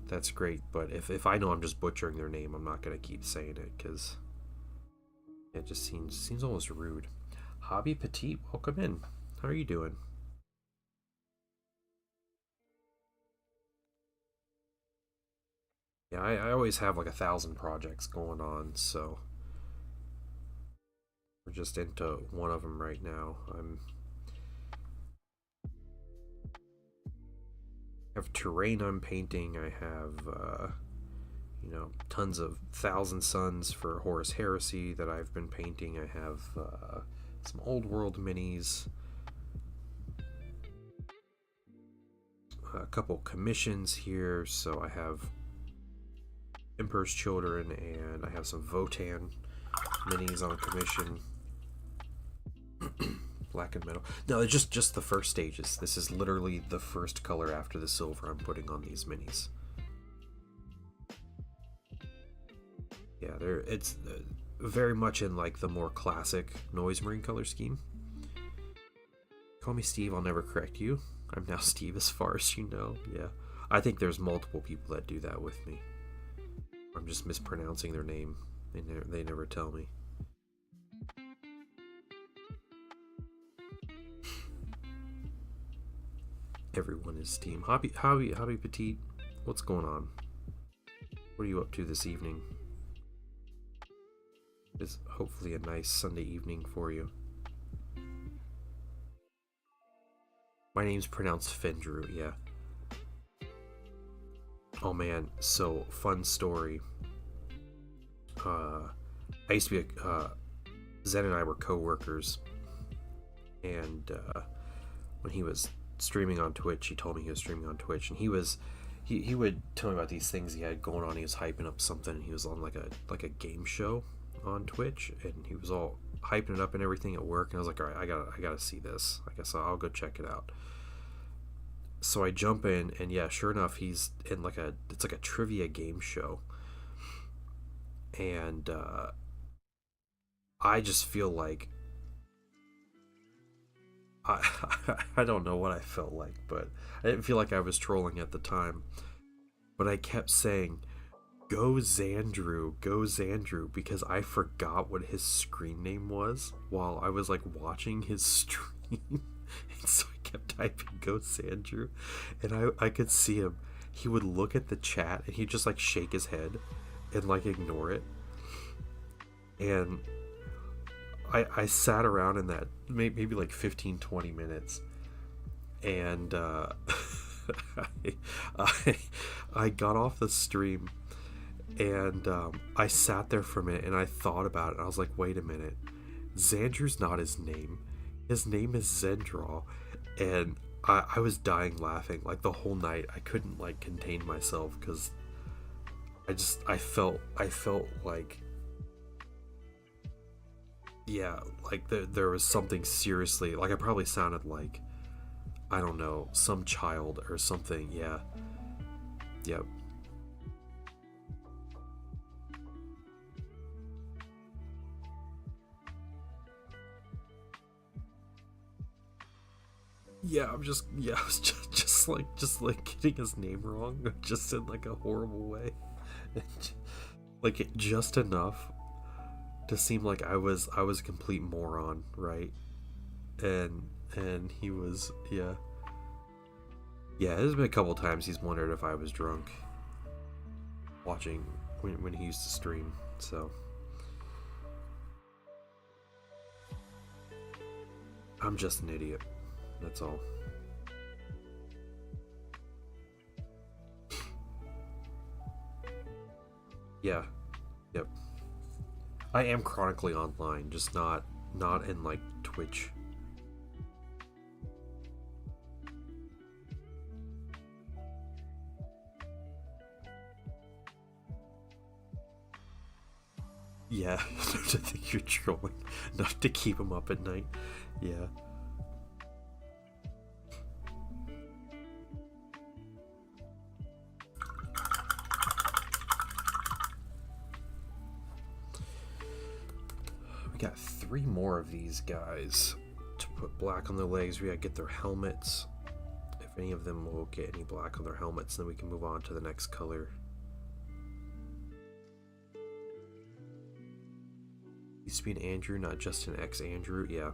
that's great. But if I know I'm just butchering their name, I'm not gonna keep saying it because it just seems almost rude. Hobby Petite, welcome in. How are you doing? Yeah, I always have like 1,000 projects going on, so we're just into one of them right now. I have terrain I'm painting. I have tons of Thousand Suns for Horus Heresy that I've been painting. I have some Old World minis, a couple commissions here. So I have Emperor's Children, and I have some Votan minis on commission. Black and metal. No, it's just the first stages. This is literally the first color after the silver I'm putting on these minis. Yeah, it's very much in like the more classic Noise Marine color scheme. Call me Steve, I'll never correct you. I'm now Steve as far as you know. Yeah, I think there's multiple people that do that with me. I'm just mispronouncing their name. They never tell me. Everyone is Steam. Hobby Petite, what's going on? What are you up to this evening? It's hopefully a nice Sunday evening for you. My name's pronounced Fendrew, yeah. Oh man, so fun story. I used to be Zen and I were co-workers, and when he was streaming on Twitch, he told me he was streaming on Twitch, and he would tell me about these things he had going on. He was hyping up something, and he was on like a game show on Twitch, and he was all hyping it up and everything at work, and I was like, all right, I gotta see this. I guess I'll go check it out. So I jump in, and yeah, sure enough, he's in it's like a trivia game show, and I just feel like I don't know what I felt like, but I didn't feel like I was trolling at the time. But I kept saying, Go Xandru, because I forgot what his screen name was while I was like watching his stream. And so I kept typing Go Xandru, and I could see him. He would look at the chat and he'd just like shake his head and like ignore it. And I sat around in that maybe like 15-20 minutes, and I got off the stream, and I sat there for a minute and I thought about it, and I was like, wait a minute, Xandru's not his name. His name is Zendraw. And I was dying laughing like the whole night. I couldn't like contain myself because I felt like, yeah, like there was something seriously, like I probably sounded like, I don't know, some child or something. Yeah. Yep. Yeah, I was just like getting his name wrong, just in like a horrible way. Like just enough to seem like I was a complete moron, right? And he was, yeah. Yeah, there's been a couple times he's wondered if I was drunk watching when he used to stream, so I'm just an idiot. That's all. Yeah. Yep. I am chronically online, just not in like Twitch. Yeah, to think you're trolling, not to keep him up at night. Yeah. We got 3 more of these guys to put black on their legs. We gotta get their helmets. If any of them will get any black on their helmets, then we can move on to the next color. Used to be an Andrew, not just an ex-Andrew. Yeah.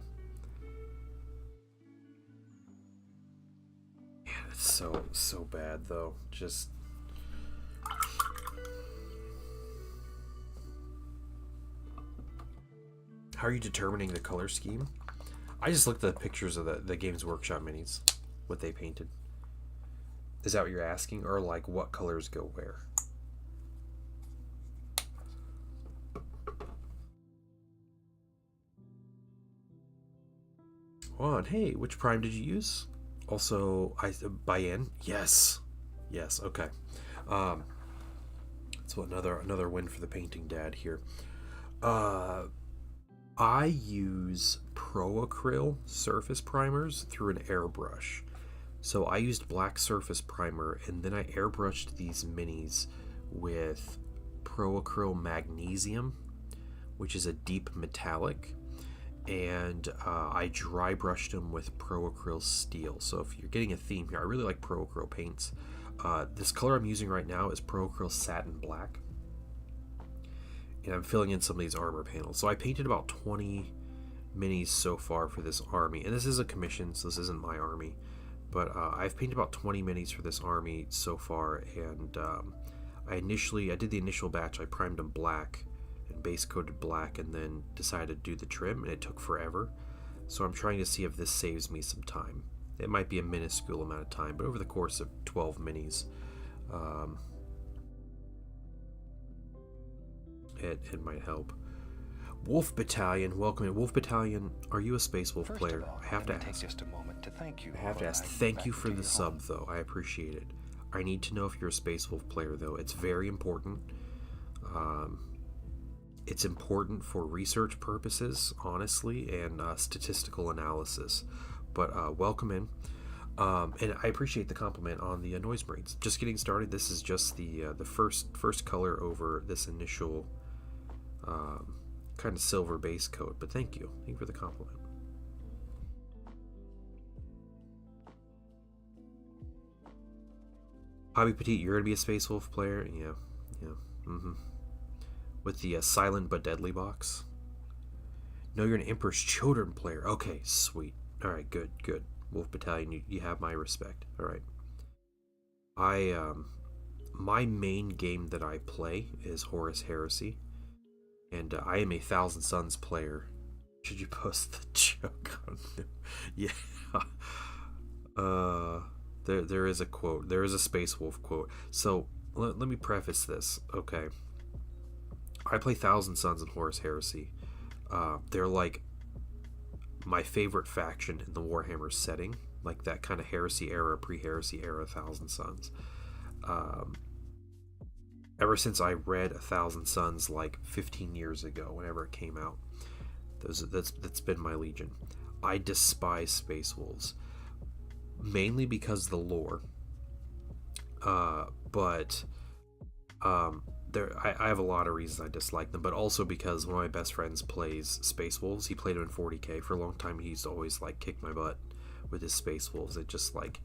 Yeah, it's so bad though. Just how are you determining the color scheme? I just looked at the pictures of the Games Workshop minis, what they painted. Is that what you're asking? Or like what colors go where? On, hey, which prime did you use? Also, Bayan? Yes. Yes, okay. So another win for the painting dad here. I use Pro Acryl surface primers through an airbrush. So I used black surface primer, and then I airbrushed these minis with Pro Acryl Magnesium, which is a deep metallic, and I dry brushed them with Pro Acryl Steel. So if you're getting a theme here, I really like Pro Acryl paints. This color I'm using right now is Pro Acryl Satin Black, and I'm filling in some of these armor panels. So I painted about 20 minis so far for this army, and this is a commission, so this isn't my army, but I've painted about 20 minis for this army so far, and I did the initial batch. I primed them black and base coated black, and then decided to do the trim, and it took forever. So I'm trying to see if this saves me some time. It might be a minuscule amount of time, but over the course of 12 minis, it might help. Wolf Battalion, welcome in. Wolf Battalion, are you a Space Wolf player? I have to ask. Take just a moment to thank you. I have to ask. Thank you for the sub, though. I appreciate it. I need to know if you're a Space Wolf player, though. It's very important. It's important for research purposes, honestly, and statistical analysis. But welcome in. And I appreciate the compliment on the Noise Marines. Just getting started. This is just the first color over this initial kind of silver base coat. But thank you for the compliment. Hobby Petite, you're gonna be a Space Wolf player. Yeah. With the silent but deadly box. No, you're an Emperor's Children player. Okay, sweet. Alright, good. Wolf Battalion, you have my respect. Alright. My main game that I play is Horus Heresy. And I am a Thousand Suns player. Should you post the joke on him? Yeah. There is a quote. There is a Space Wolf quote. So, let me preface this, okay? I play Thousand Suns and Horus Heresy. They're like my favorite faction in the Warhammer setting, like that kind of Heresy era, pre-Heresy era Thousand Suns. Ever since I read A Thousand Suns like 15 years ago, whenever it came out, that's been my legion. I despise Space Wolves, mainly because of the lore. But I have a lot of reasons I dislike them, but also because one of my best friends plays Space Wolves. He played them in 40k for a long time. He used to always like kick my butt with his Space Wolves. It just like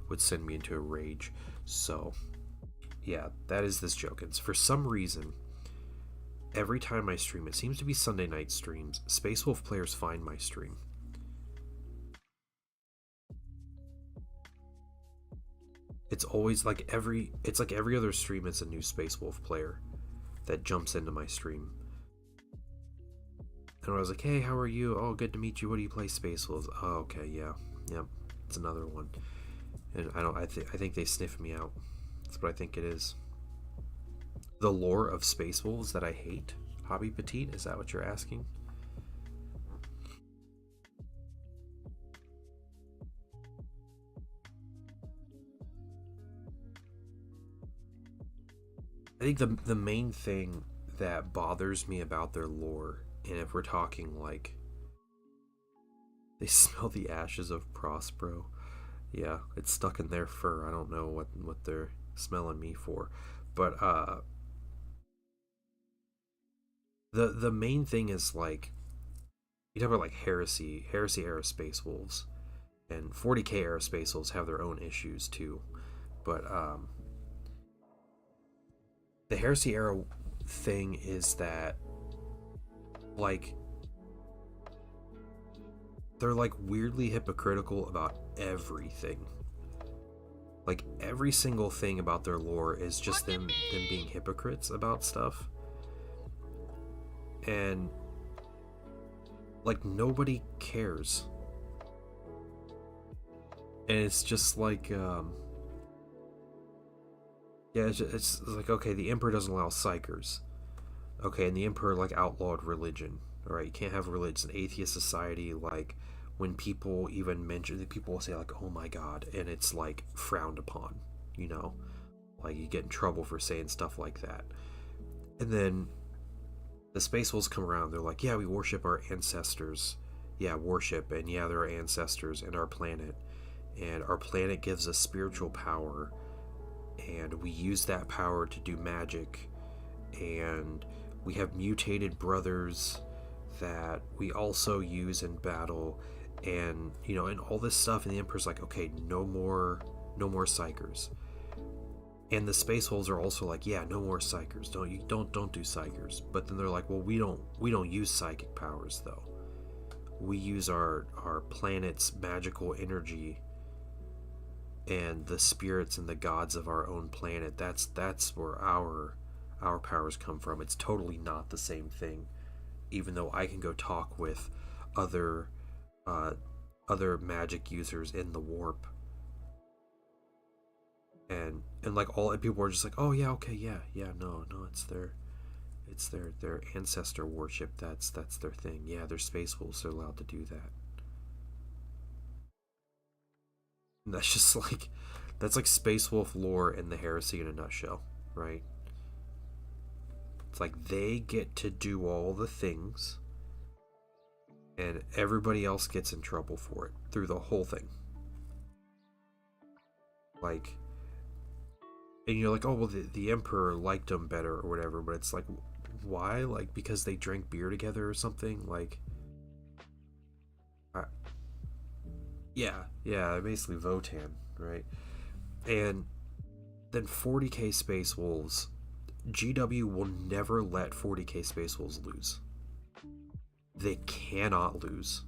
would send me into a rage. So yeah, that is this joke. And for some reason, every time I stream, it seems to be Sunday night streams, Space Wolf players find my stream. It's always like every other stream, it's a new Space Wolf player that jumps into my stream. And I was like, hey, how are you? Oh, good to meet you. What do you play, Space Wolves? Oh, okay, yeah. Yep, it's another one. And I think they sniff me out. That's what I think it is. The lore of Space Wolves that I hate? Hobby Petite, is that what you're asking? I think the main thing that bothers me about their lore, and if we're talking like they smell the ashes of Prospero, yeah, it's stuck in their fur. I don't know what they're smelling me for, but the main thing is like you talk about like heresy era Space Wolves, and 40k era Space Wolves have their own issues too, but the Heresy era thing is that like they're like weirdly hypocritical about everything. Like every single thing about their lore is just them being hypocrites about stuff. And like nobody cares. And it's just like yeah, it's like, okay, the Emperor doesn't allow psychers. Okay, and the Emperor like outlawed religion. Alright, you can't have religion. It's an atheist society. Like when people even mention, people will say like, oh my god, and it's like frowned upon, you know, like you get in trouble for saying stuff like that. And then the Space Wolves come around, they're like, yeah, we worship our ancestors. Yeah, worship, and yeah, they're our ancestors and our planet gives us spiritual power, and we use that power to do magic, and we have mutated brothers that we also use in battle, and you know, and all this stuff. And the Emperor's like, okay, no more psychers. And the Space Wolves are also like, yeah, no more psychers. Don't do psychers. But then they're like, well, we don't use psychic powers though. We use our planet's magical energy and the spirits and the gods of our own planet. That's where our powers come from. It's totally not the same thing. Even though I can go talk with other magic users in the warp, and like all people are just like, oh yeah, okay, yeah, no, it's their ancestor worship. That's their thing. Yeah, they're Space Wolves. They're allowed to do that. And that's just like, that's like Space Wolf lore in the Heresy in a nutshell, right? It's like they get to do all the things, and everybody else gets in trouble for it through the whole thing. Like, and you're like, oh well, the Emperor liked them better or whatever, but it's like, why? Like because they drank beer together or something? Like, yeah, basically Votan, right? And then 40k Space Wolves GW will never let 40k Space Wolves lose. They cannot lose.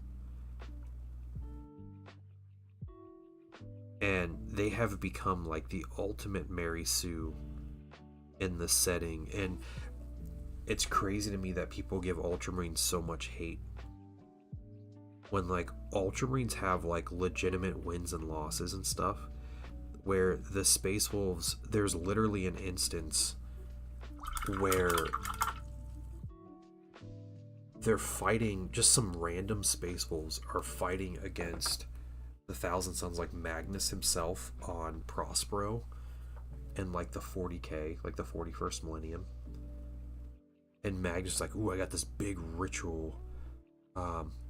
And they have become like the ultimate Mary Sue in the setting. And it's crazy to me that people give Ultramarines so much hate when like Ultramarines have like legitimate wins and losses and stuff, where the Space Wolves, there's literally an instance where they're fighting, just some random Space Wolves are fighting against the Thousand Sons, like Magnus himself on Prospero and like the 40k, like the 41st millennium. And Magnus is like, ooh, I got this big ritual.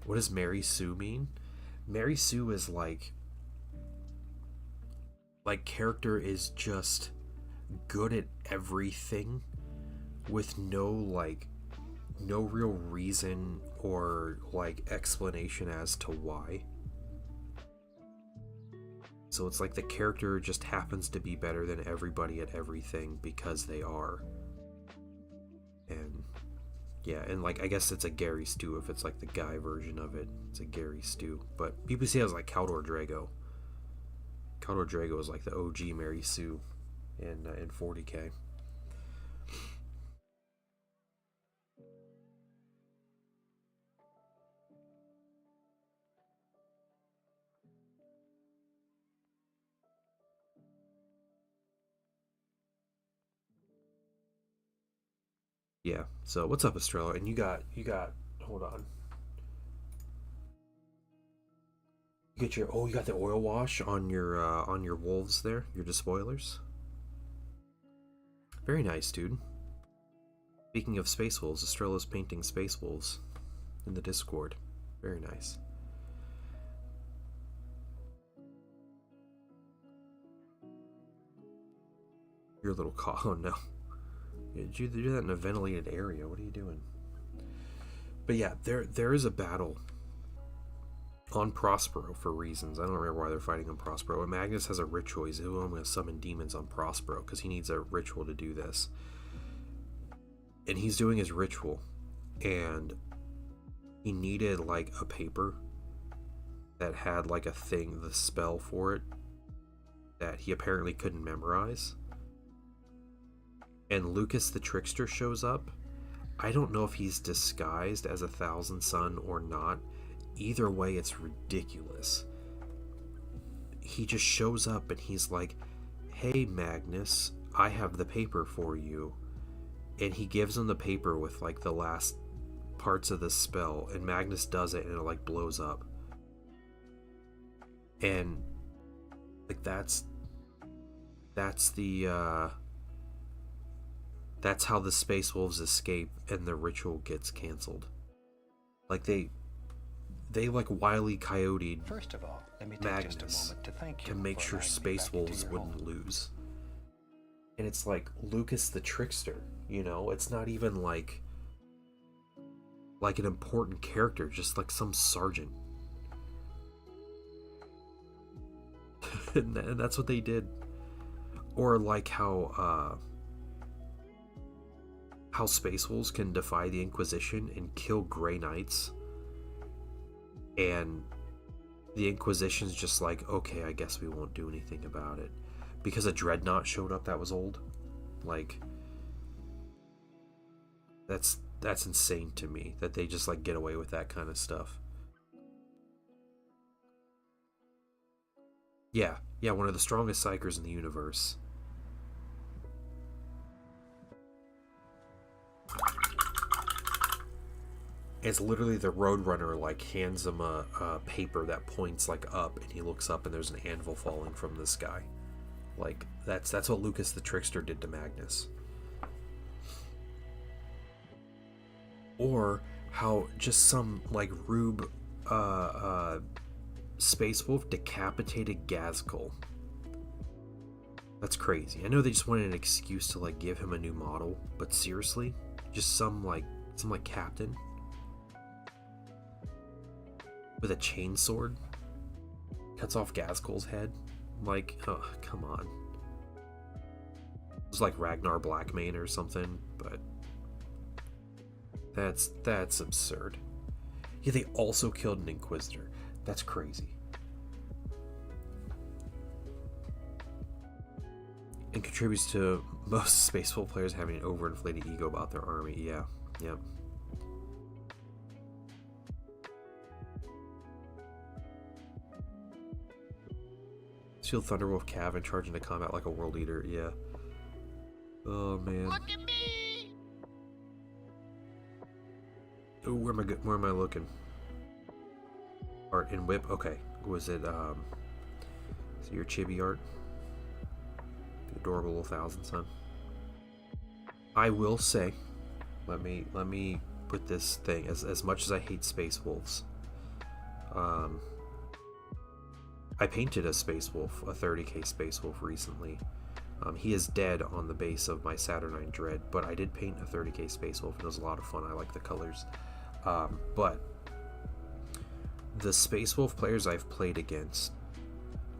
What does Mary Sue mean? Mary Sue is like character is just good at everything with no real reason or like explanation as to why. So it's like the character just happens to be better than everybody at everything because they are. And yeah, and like I guess it's a Gary Stu if it's like the guy version of it. It's a Gary Stu. But people see it as like Khaldor Drago. Khaldor Drago is like the OG Mary Sue in 40k. Yeah. So what's up, Estrella? And you got hold on. You got the oil wash on your wolves there, your despoilers. Very nice, dude. Speaking of Space Wolves, Estrella's painting Space Wolves in the Discord. Very nice. Your little oh no. Did you do that in a ventilated area? What are you doing? But yeah, there is a battle on Prospero for reasons. I don't remember why they're fighting on Prospero. And Magnus has a ritual. He's I'm going to summon demons on Prospero because he needs a ritual to do this. And he's doing his ritual. And he needed like a paper that had like a thing, the spell for it, that he apparently couldn't memorize. And Lucas the Trickster shows up. I don't know if he's disguised as a Thousand Son or not. Either way, it's ridiculous. He just shows up and he's like, hey Magnus, I have the paper for you. And he gives him the paper with like the last parts of the spell, and Magnus does it and it like blows up. And like that's how the Space Wolves escape and the ritual gets canceled. Like they like Wile E. Coyote'd First of all, let me take just a Magnus moment to thank you to make for sure allowing me Space back into Wolves your wouldn't home. lose. And it's like Lucas the Trickster, you know? It's not even like an important character, just like some sergeant. And that's what they did. Or like how Space Wolves can defy the Inquisition and kill Grey Knights, and the Inquisition's just like, okay, I guess we won't do anything about it because a Dreadnought showed up that was old. Like that's insane to me that they just like get away with that kind of stuff. Yeah, one of the strongest psychers in the universe. It's literally the Roadrunner like hands him a paper that points like up, and he looks up and there's an anvil falling from the sky. Like that's what Lucas the Trickster did to Magnus. Or how just some like rube Space Wolf decapitated Ghazghkull. That's crazy. I know they just wanted an excuse to like give him a new model, but seriously, just some captain with a chainsword cuts off Ghazghkull's head. Like, oh, come on. was like Ragnar Blackmane or something, but that's absurd. Yeah, they also killed an Inquisitor. That's crazy. And contributes to most Space Wolf players having an overinflated ego about their army. Yeah, yep. Shield Thunderwolf Cav and charge into combat like a world eater. Yeah. Oh man. Look at me! Ooh, where am I looking? Art and whip. Okay. Was it is it your chibi art? The adorable little thousand son. I will say, let me put this thing, as much as I hate Space Wolves, I painted a Space Wolf, a 30k Space Wolf recently. He is dead on the base of my Saturnine Dread, but I did paint a 30k Space Wolf, and it was a lot of fun. I like the colors. But the Space Wolf players I've played against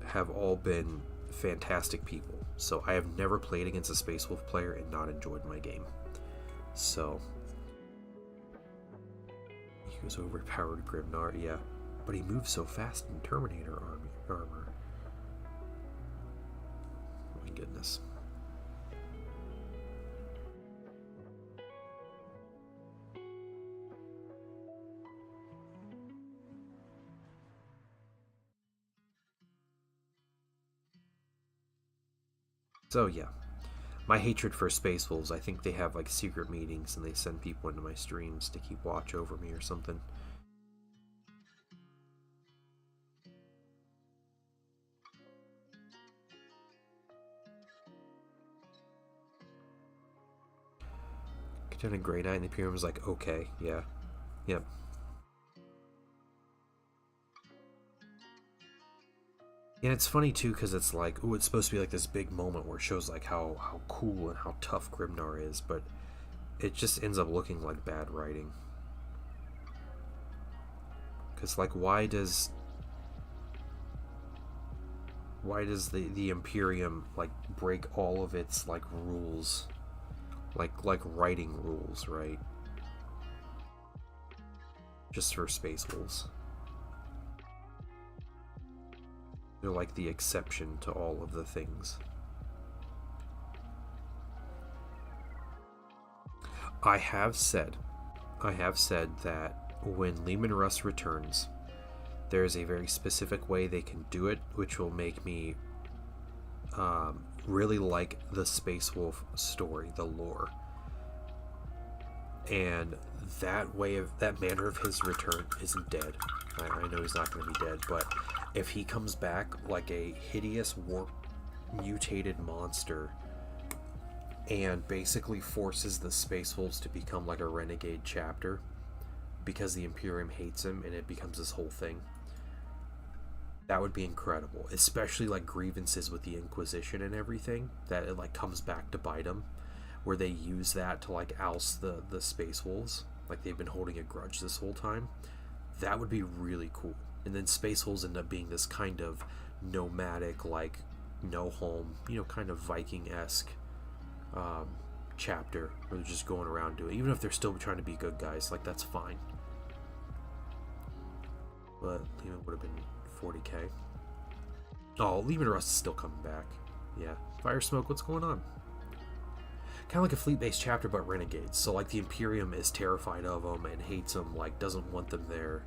have all been fantastic people. So I have never played against a Space Wolf player and not enjoyed my game. So he was overpowered Grimnar, yeah. But he moves so fast in Terminator armor. Oh my goodness. So yeah, my hatred for Space Wolves, I think they have like secret meetings and they send people into my streams to keep watch over me or something. Lieutenant Grey Knight and the Imperium was like, okay, yeah, yep. And it's funny too, because it's like, ooh, it's supposed to be like this big moment where it shows like how cool and how tough Grimnar is, but it just ends up looking like bad writing. Because like, why does the Imperium like break all of its like rules, like writing rules, right? Just for Space Wolves. They're like the exception to all of the things. I have said that when Leman Russ returns, there is a very specific way they can do it, which will make me really like the Space Wolf story, the lore. And that manner of his return isn't dead. I know he's not going to be dead, but if he comes back like a hideous warp mutated monster and basically forces the Space Wolves to become like a renegade chapter because the Imperium hates him and it becomes this whole thing, that would be incredible. Especially like grievances with the Inquisition and everything, that it like comes back to bite them, where they use that to like oust the Space Wolves, like they've been holding a grudge this whole time. That would be really cool. And then Space Wolves end up being this kind of nomadic, like no home, you know, kind of Viking-esque chapter where they're just going around doing, even if they're still trying to be good guys, like that's fine. But Leman would have been 40k. Oh, Leman Russ is still coming back. Yeah. Fire Smoke, what's going on? Kind of like a fleet-based chapter, but renegades. So like the Imperium is terrified of them and hates them, like doesn't want them there.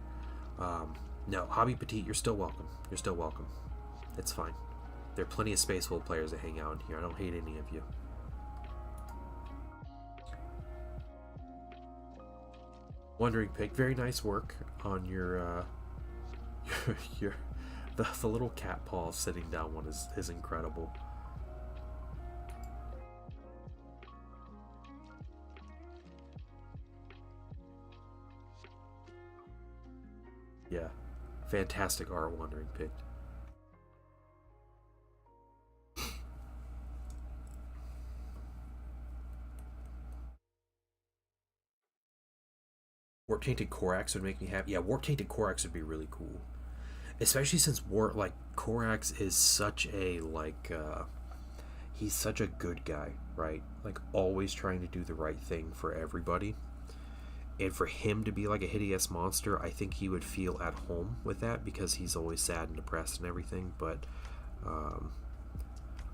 No, Hobby Petite, you're still welcome. You're still welcome. It's fine. There are plenty of Space Wolf players that hang out in here. I don't hate any of you. Wandering Pig, very nice work on your the little cat paw sitting down one is incredible. Yeah, fantastic art, Wandering Pig. Warp Tainted Corax would make me happy. Yeah, Warp Tainted Corax would be really cool, especially since Corax is such a he's such a good guy, right? Like, always trying to do the right thing for everybody. And for him to be like a hideous monster, I think he would feel at home with that because he's always sad and depressed and everything. But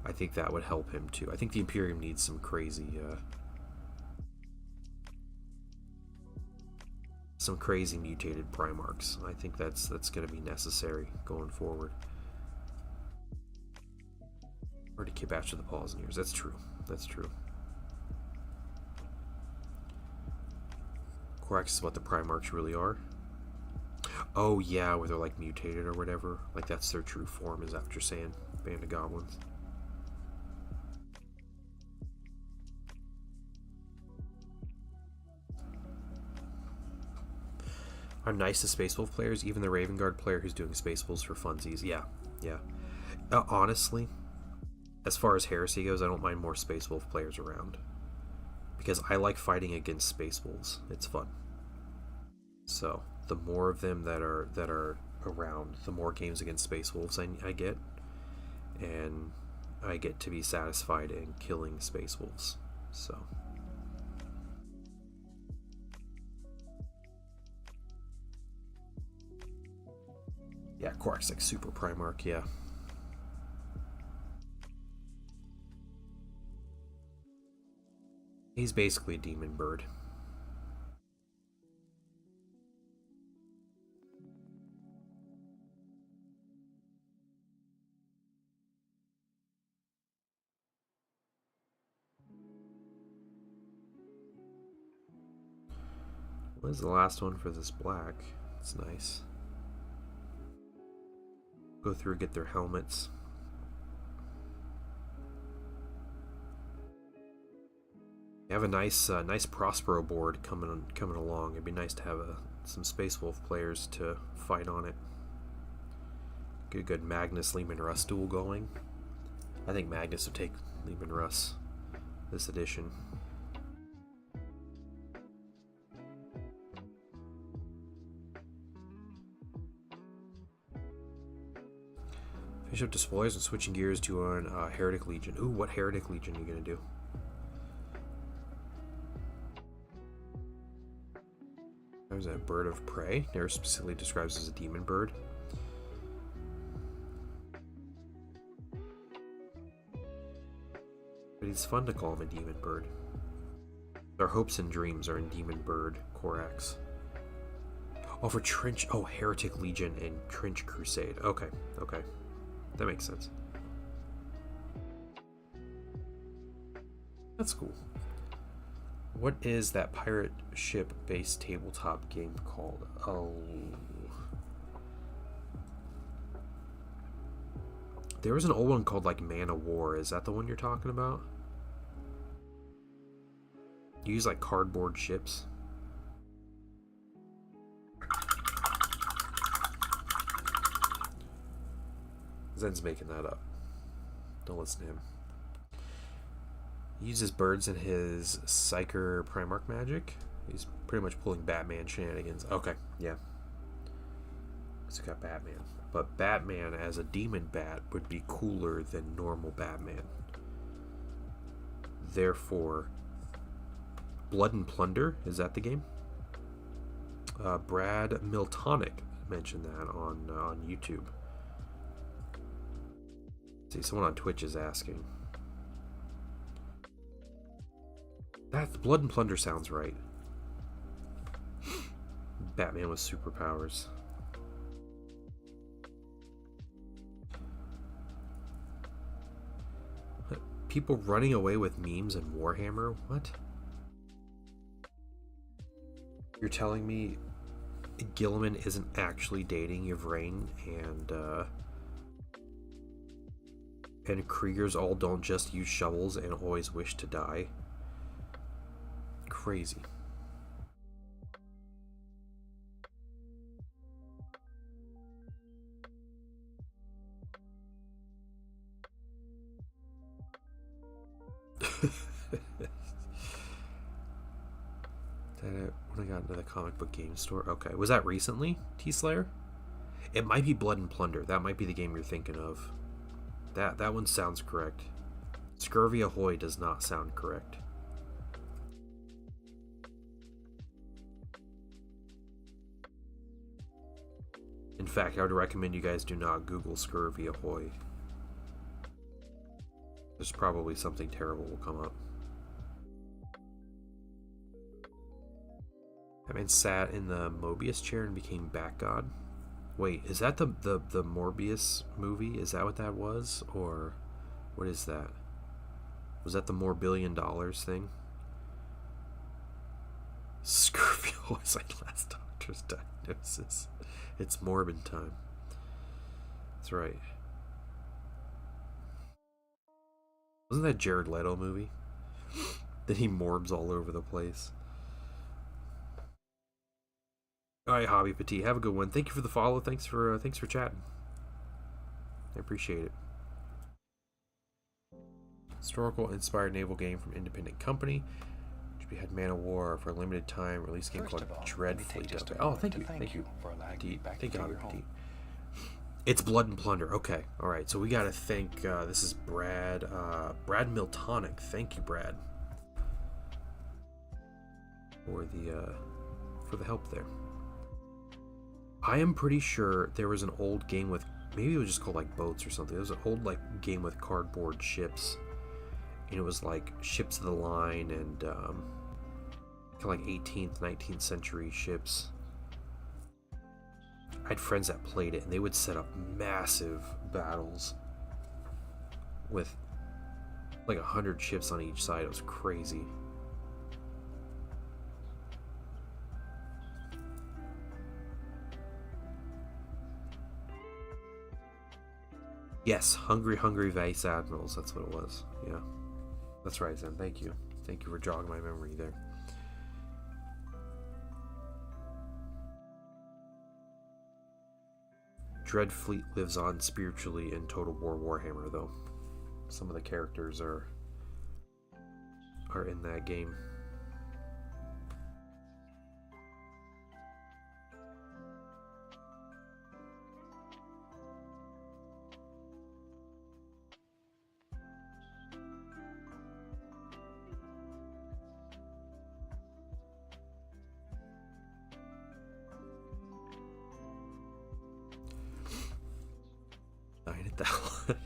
I think that would help him too. I think the Imperium needs some crazy mutated Primarchs. I think that's going to be necessary going forward. Or to keep after the Pausaniers. That's true. That's true. Corax is what the Primarchs really are. Oh yeah, where they're like mutated or whatever. Like that's their true form, is after saying Band of Goblins. Are nice to Space Wolf players, even the Raven Guard player who's doing Space Wolves for funsies. Yeah, yeah. Honestly, as far as Heresy goes, I don't mind more Space Wolf players around. Because I like fighting against Space Wolves. It's fun. So, the more of them that are around, the more games against Space Wolves I get. And I get to be satisfied in killing Space Wolves. So... yeah, Quark's like super Primarch, yeah. He's basically a demon bird. What is the last one for this black? It's nice. Go through and get their helmets. You have a nice Prospero board coming along. It'd be nice to have some Space Wolf players to fight on it. Get a good Magnus Leman Russ duel going. I think Magnus would take Leman Russ this edition. Finish up Despoilers and switching gears to an Heretic Legion. Ooh, what Heretic Legion are you going to do? There's a bird of prey. Never specifically describes as a demon bird. But it's fun to call him a demon bird. Our hopes and dreams are in demon bird Corax. Oh, for Trench... oh, Heretic Legion and Trench Crusade. Okay, okay. That makes sense. That's cool. What is that pirate ship based tabletop game called? Oh. There was an old one called like Man of War. Is that the one you're talking about? You use like cardboard ships. Zen's making that up. Don't listen to him. He uses birds in his Psyker Primarch magic. He's pretty much pulling Batman shenanigans. Okay, yeah. So got Batman. But Batman as a demon bat would be cooler than normal Batman. Therefore, Blood and Plunder, is that the game? Brad Miltonic mentioned that on YouTube. See, someone on Twitch is asking. That Blood and Plunder sounds right. Batman with superpowers. People running away with memes and Warhammer? What? You're telling me Gilliman isn't actually dating Yvraine and Kriegers all don't just use shovels and always wish to die? Crazy. When I got into the comic book game store. Okay, was that recently, T-Slayer? It might be Blood and Plunder. That might be the game you're thinking of. That one sounds correct. Scurvy Ahoy does not sound correct. In fact, I would recommend you guys do not Google Scurvy Ahoy. There's probably something terrible will come up. Batman sat in the Mobius chair and became Bat-God. Wait, is that the Morbius movie? Is that what that was? Or what is that? Was that the more $1 billion thing? Scurvy was my last doctor's diagnosis. It's morbid time. That's right. Wasn't that Jared Leto movie? That he morbs all over the place. Alright, Hobby Petit, have a good one. Thank you for the follow. Thanks for chatting. I appreciate it. Historical inspired naval game from independent company. We had Man of War for a limited time release game called Dreadfleet. Okay. Oh, thank you. Thank you. Thank you, Hobby Petit. It's Blood and Plunder. Okay. Alright, so we gotta thank this is Brad Miltonic. Thank you, Brad. For the help there. I am pretty sure there was an old game with, maybe it was just called like Boats or something. There was an old like game with cardboard ships, and it was like ships of the line and kind of like 18th, 19th century ships. I had friends that played it, and they would set up massive battles with like 100 ships on each side. It was crazy. Yes, Hungry Vice Admirals, that's what it was. Yeah. That's right, Zen. Thank you. Thank you for jogging my memory there. Dreadfleet lives on spiritually in Total War Warhammer, though. Some of the characters are in that game. That one.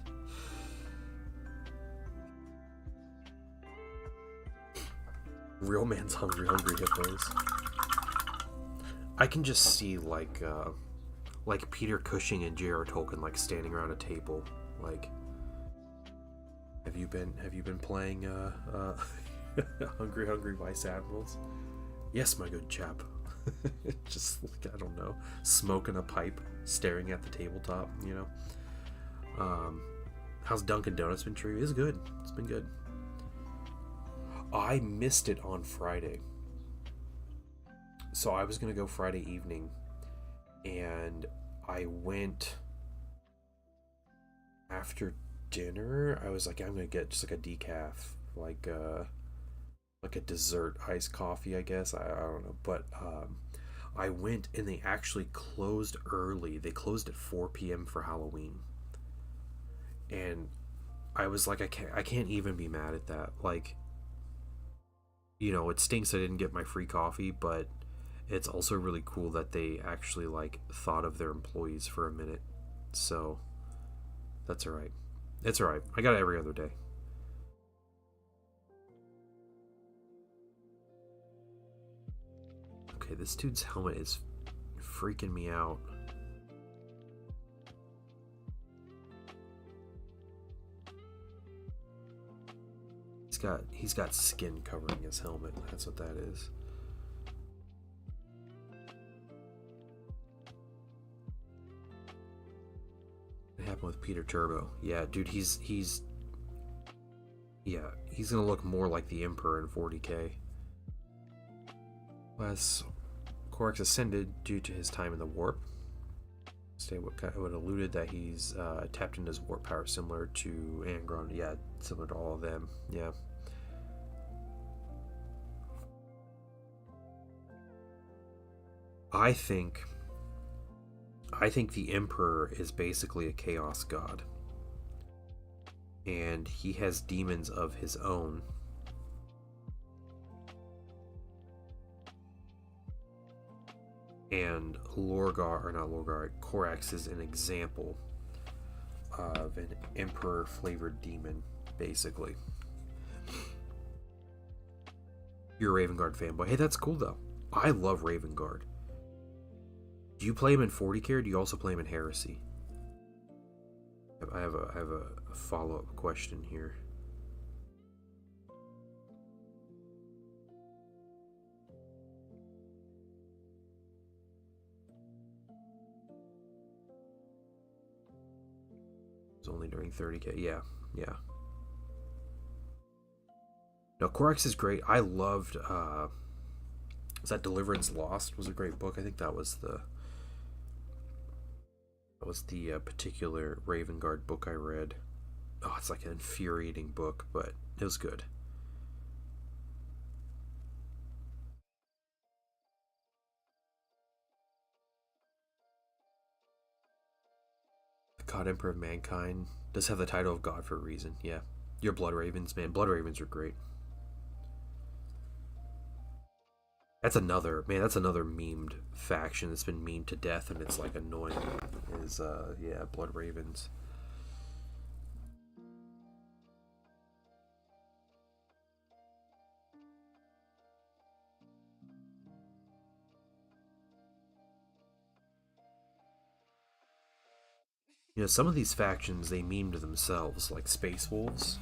Real man's hungry hippos. I can just see like Peter Cushing and J.R. Tolkien like standing around a table. Like, have you been playing Hungry Vice Admirals? Yes, my good chap. Just like, I don't know, smoking a pipe, staring at the tabletop, you know. How's Dunkin' Donuts been treating you? It's good. It's been good. I missed it on Friday. So I was going to go Friday evening, and I went after dinner. I was like, I'm going to get just like a decaf, like a dessert iced coffee, I guess. I don't know. But I went, and they actually closed early. They closed at 4 p.m. for Halloween. And I was like, I can't even be mad at that. Like, you know, it stinks I didn't get my free coffee, but it's also really cool that they actually like thought of their employees for a minute. So that's all right. It's all right. I got it every other day. Okay, this dude's helmet is freaking me out. He's got skin covering his helmet. That's what that is. What happened with Peter Turbo? Yeah, dude, he's gonna look more like the Emperor in 40K. Last Corax ascended due to his time in the warp. Stay what alluded that he's tapped into his warp power similar to Angron. Yeah, similar to all of them. Yeah. I think the Emperor is basically a chaos god. and he has demons of his own. And Korax is an example of an Emperor-flavored demon, basically. You're a Ravengard fanboy. Hey, that's cool, though. I love Ravengard. Do you play him in 40k, or do you also play him in Heresy? I have a follow-up question here. It's only during 30k. Yeah. No, Korax is great. I loved was that Deliverance Lost was a great book. I think that was the particular Ravengard book I read. Oh, it's like an infuriating book, but it was good. The God Emperor of Mankind does have the title of God for a reason. Yeah. Your Blood Ravens, man. Blood Ravens are great. That's another memed faction that's been memed to death, and it's like annoying. Is Blood Ravens. You know, some of these factions, they memed themselves, like Space Wolves,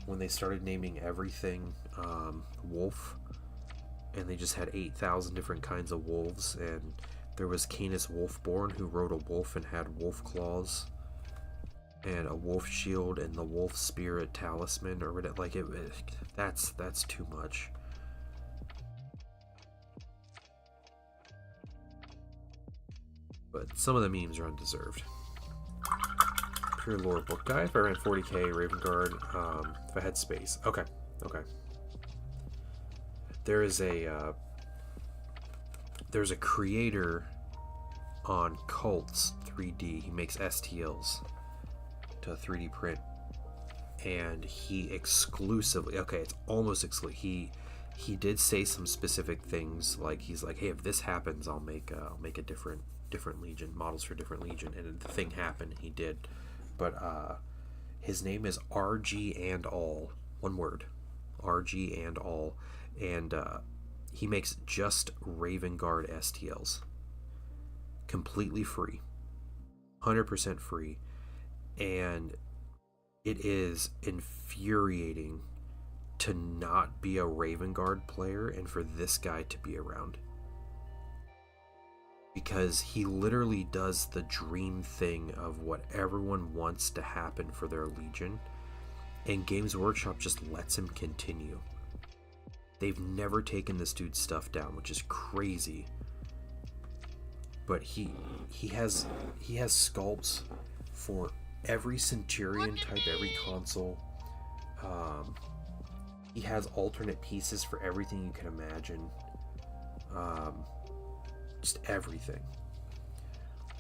when they started naming everything wolf, and they just had 8,000 different kinds of wolves, and there was Canis Wolfborn, who rode a wolf and had wolf claws, and a wolf shield, and the wolf spirit talisman, or whatever. Like, that's too much. But some of the memes are undeserved. Pure lore book guy. If I ran 40k Ravengard, if I had space. Okay. There's a creator on Cults 3D. He makes STLs to 3D print, and he exclusively, it's almost exclusively. He did say some specific things, like he's like, hey, if this happens, I'll make a different legion, models for different legion, and the thing happened. He did. But his name is RG and All, one word, RG and All, and he makes just Ravengard STLs, completely free, 100% free, and it is infuriating to not be a Ravengard player and for this guy to be around. Because he literally does the dream thing of what everyone wants to happen for their legion, and Games Workshop just lets him continue. They've never taken this dude's stuff down, which is crazy. But he has sculpts for every Centurion type, every console. He has alternate pieces for everything you can imagine. Just everything.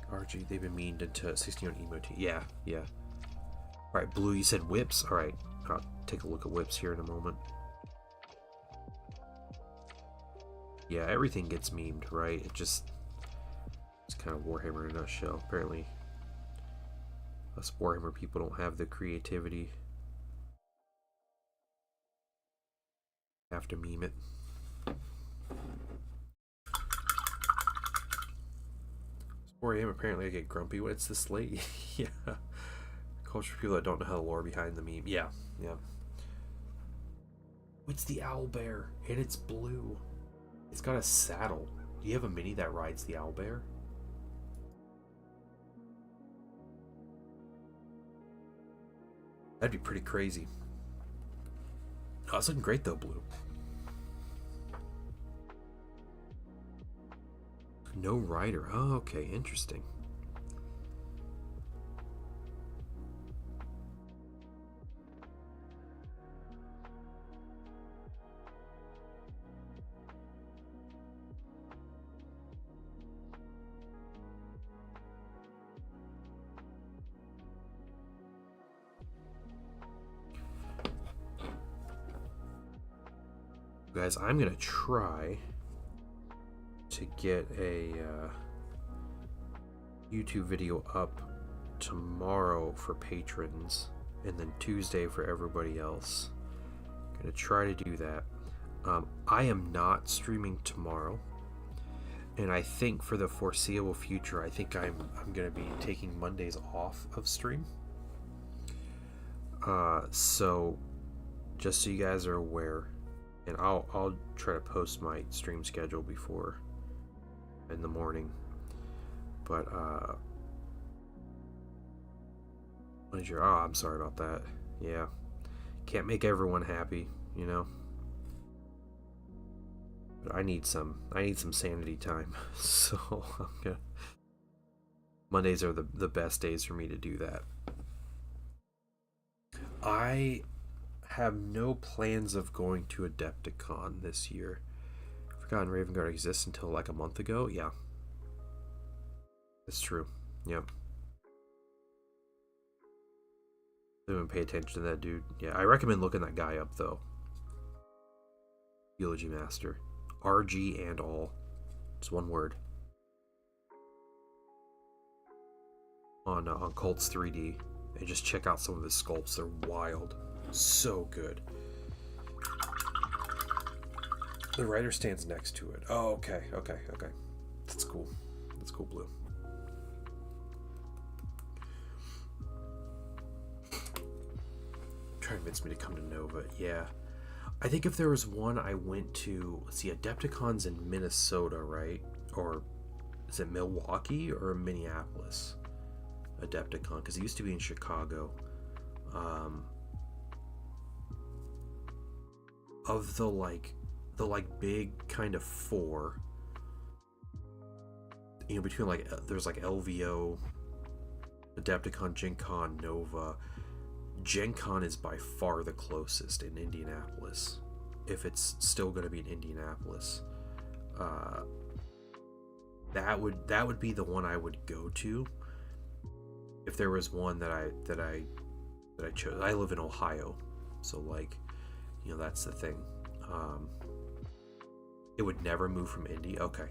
RG, they've been memed into 61 emote. Yeah. Alright, Blue, you said whips? Alright, I'll take a look at whips here in a moment. Yeah, everything gets memed, right? It's kind of Warhammer in a nutshell. Apparently, us Warhammer people don't have the creativity. Have to meme it. Warhammer, apparently I get grumpy when it's this late. Yeah. Culture people that don't know how the lore behind the meme. Yeah. What's the owlbear? And it's blue. It's got a saddle. Do you have a mini that rides the owlbear? That'd be pretty crazy. Oh, it's looking great though, Blue. No rider. Oh, okay, interesting. Guys, I'm gonna try to get a YouTube video up tomorrow for patrons, and then Tuesday for everybody else. Gonna try to do that. I am not streaming tomorrow, and I think for the foreseeable future, I think I'm gonna be taking Mondays off of stream. So just so you guys are aware, and I'll try to post my stream schedule before in the morning. But what is your? Oh, I'm sorry about that. Yeah, can't make everyone happy, you know. But I need some sanity time. So Mondays are the best days for me to do that. I have no plans of going to Adepticon this year. Forgotten Raven Guard exists until like a month ago. Yeah, that's true. Yep. Don't even pay attention to that dude. Yeah, I recommend looking that guy up though. Eulogy Master. RG and all. It's one word. On Cults 3D. And just check out some of his sculpts. They're wild. So good. The writer stands next to it. Oh, okay. That's cool. That's cool, Blue. Try to convince me to come to Nova. Yeah. I think if there was one I went to, let's see, Adepticon's in Minnesota, right? Or is it Milwaukee or Minneapolis? Adepticon, because it used to be in Chicago. Of the big kind of four, you know, between like there's like LVO, Adepticon, Gen Con, Nova. Gen Con is by far the closest in Indianapolis, if it's still going to be in Indianapolis. That would be the one I would go to if there was one that I chose. I live in Ohio, so like, you know, that's the thing. It would never move from Indy. Okay.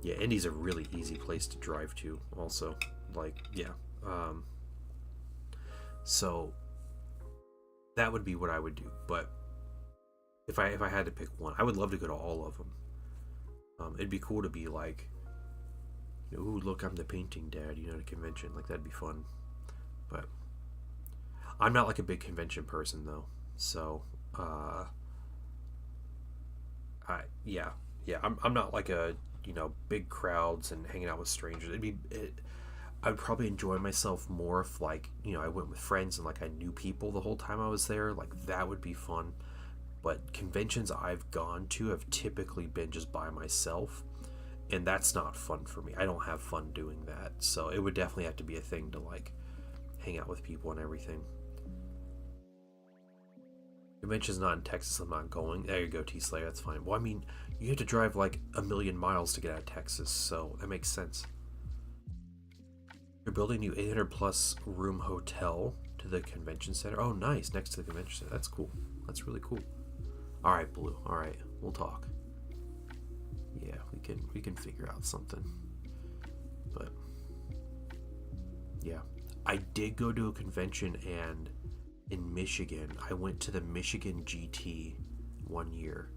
Yeah, Indy's a really easy place to drive to. Also, like, yeah. So that would be what I would do. But if I had to pick one, I would love to go to all of them. It'd be cool to be like, ooh, look, I'm the painting dad, you know, at a convention. Like, that'd be fun. But I'm not like a big convention person though. So I'm not like a, you know, big crowds and hanging out with strangers. I'd probably enjoy myself more if, like, you know, I went with friends and like I knew people the whole time I was there. Like, that would be fun. But conventions I've gone to have typically been just by myself, and that's not fun for me. I don't have fun doing that. So it would definitely have to be a thing to like hang out with people and everything. Convention's not in Texas, I'm not going. There you go, T-Slayer, that's fine. Well, I mean, you have to drive like 1,000,000 miles to get out of Texas, so that makes sense. You're building a new 800 plus room hotel to the convention center. Oh, nice, next to the convention center. That's cool. That's really cool. All right, Blue. All right, we'll talk. Yeah, we can figure out something. But yeah, I did go to a convention, and in Michigan, I went to the Michigan GT one year,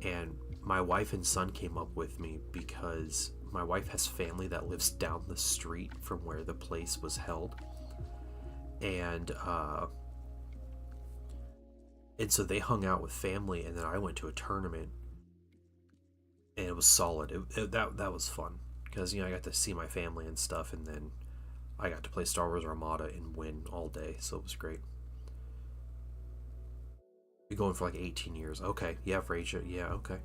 and my wife and son came up with me because my wife has family that lives down the street from where the place was held, and so they hung out with family, and then I went to a tournament, and it was solid. That was fun because, you know, I got to see my family and stuff, and then I got to play Star Wars Armada and win all day, so it was great. You're going for like 18 years. Okay, yeah, for Asia. Yeah, okay.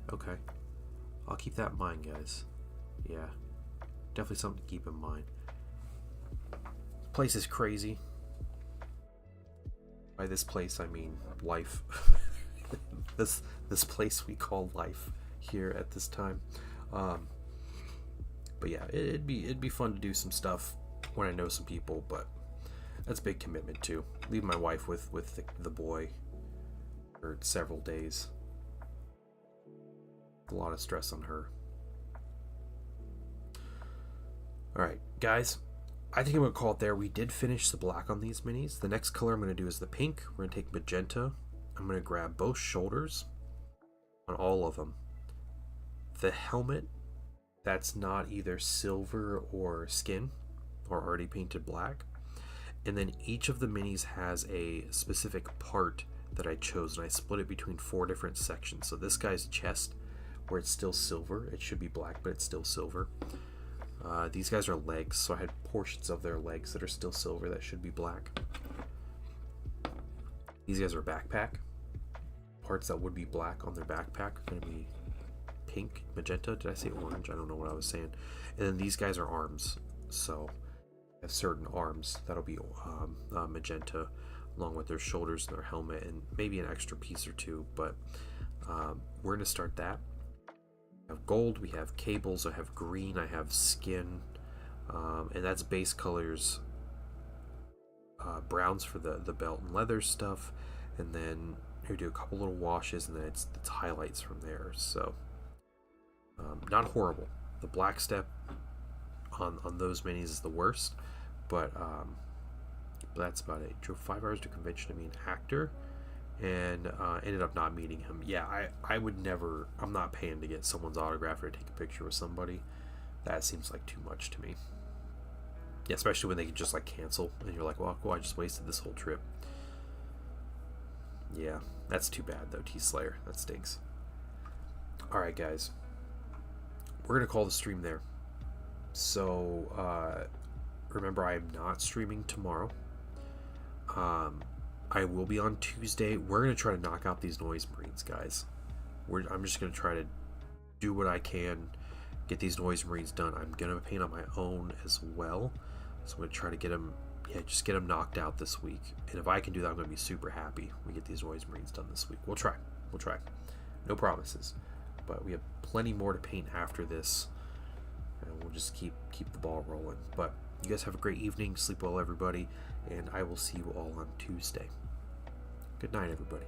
I'll keep that in mind, guys. Yeah, definitely something to keep in mind. This place is crazy. By this place, I mean life. this place we call life here at this time. But yeah, it'd be fun to do some stuff when I know some people, but that's a big commitment too. Leave my wife with the boy. for several days. A lot of stress on her. Alright, guys. I think I'm going to call it there. We did finish the black on these minis. The next color I'm going to do is the pink. We're going to take magenta. I'm going to grab both shoulders on all of them. The helmet, that's not either silver or skin or already painted black. And then each of the minis has a specific part that I chose, and I split it between 4 different sections. So this guy's chest, where it's still silver, it should be black, but it's still silver. These guys are legs, so I had portions of their legs that are still silver that should be black. These guys are backpack. Parts that would be black on their backpack are going to be pink, magenta. Did I say orange? I don't know what I was saying. And then these guys are arms. So I have certain arms that'll be magenta, along with their shoulders and their helmet, and maybe an extra piece or two. But we're going to start that. We have gold, we have cables, I have green, I have skin, and that's base colors. Browns for the belt and leather stuff, and then we do a couple little washes, and then it's highlights from there. So not horrible. The black step on those minis is the worst, but that's about it. Drove 5 hours to convention to meet an actor, and ended up not meeting him. Yeah, I would never, I'm not paying to get someone's autograph or to take a picture with somebody. That seems like too much to me. Yeah, especially when they can just like cancel and you're like, well, cool, I just wasted this whole trip. Yeah, that's too bad though, T-Slayer. That stinks. Alright guys, we're gonna call the stream there. So remember, I am not streaming tomorrow. I will be on Tuesday. We're going to try to knock out these Noise Marines, guys. I'm just going to try to do what I can, get these Noise Marines done. I'm going to paint on my own as well. So I'm going to try to get them, just get them knocked out this week. And if I can do that, I'm going to be super happy we get these Noise Marines done this week. We'll try. No promises. But we have plenty more to paint after this. And we'll just keep the ball rolling. But you guys have a great evening. Sleep well, everybody. And I will see you all on Tuesday. Good night, everybody.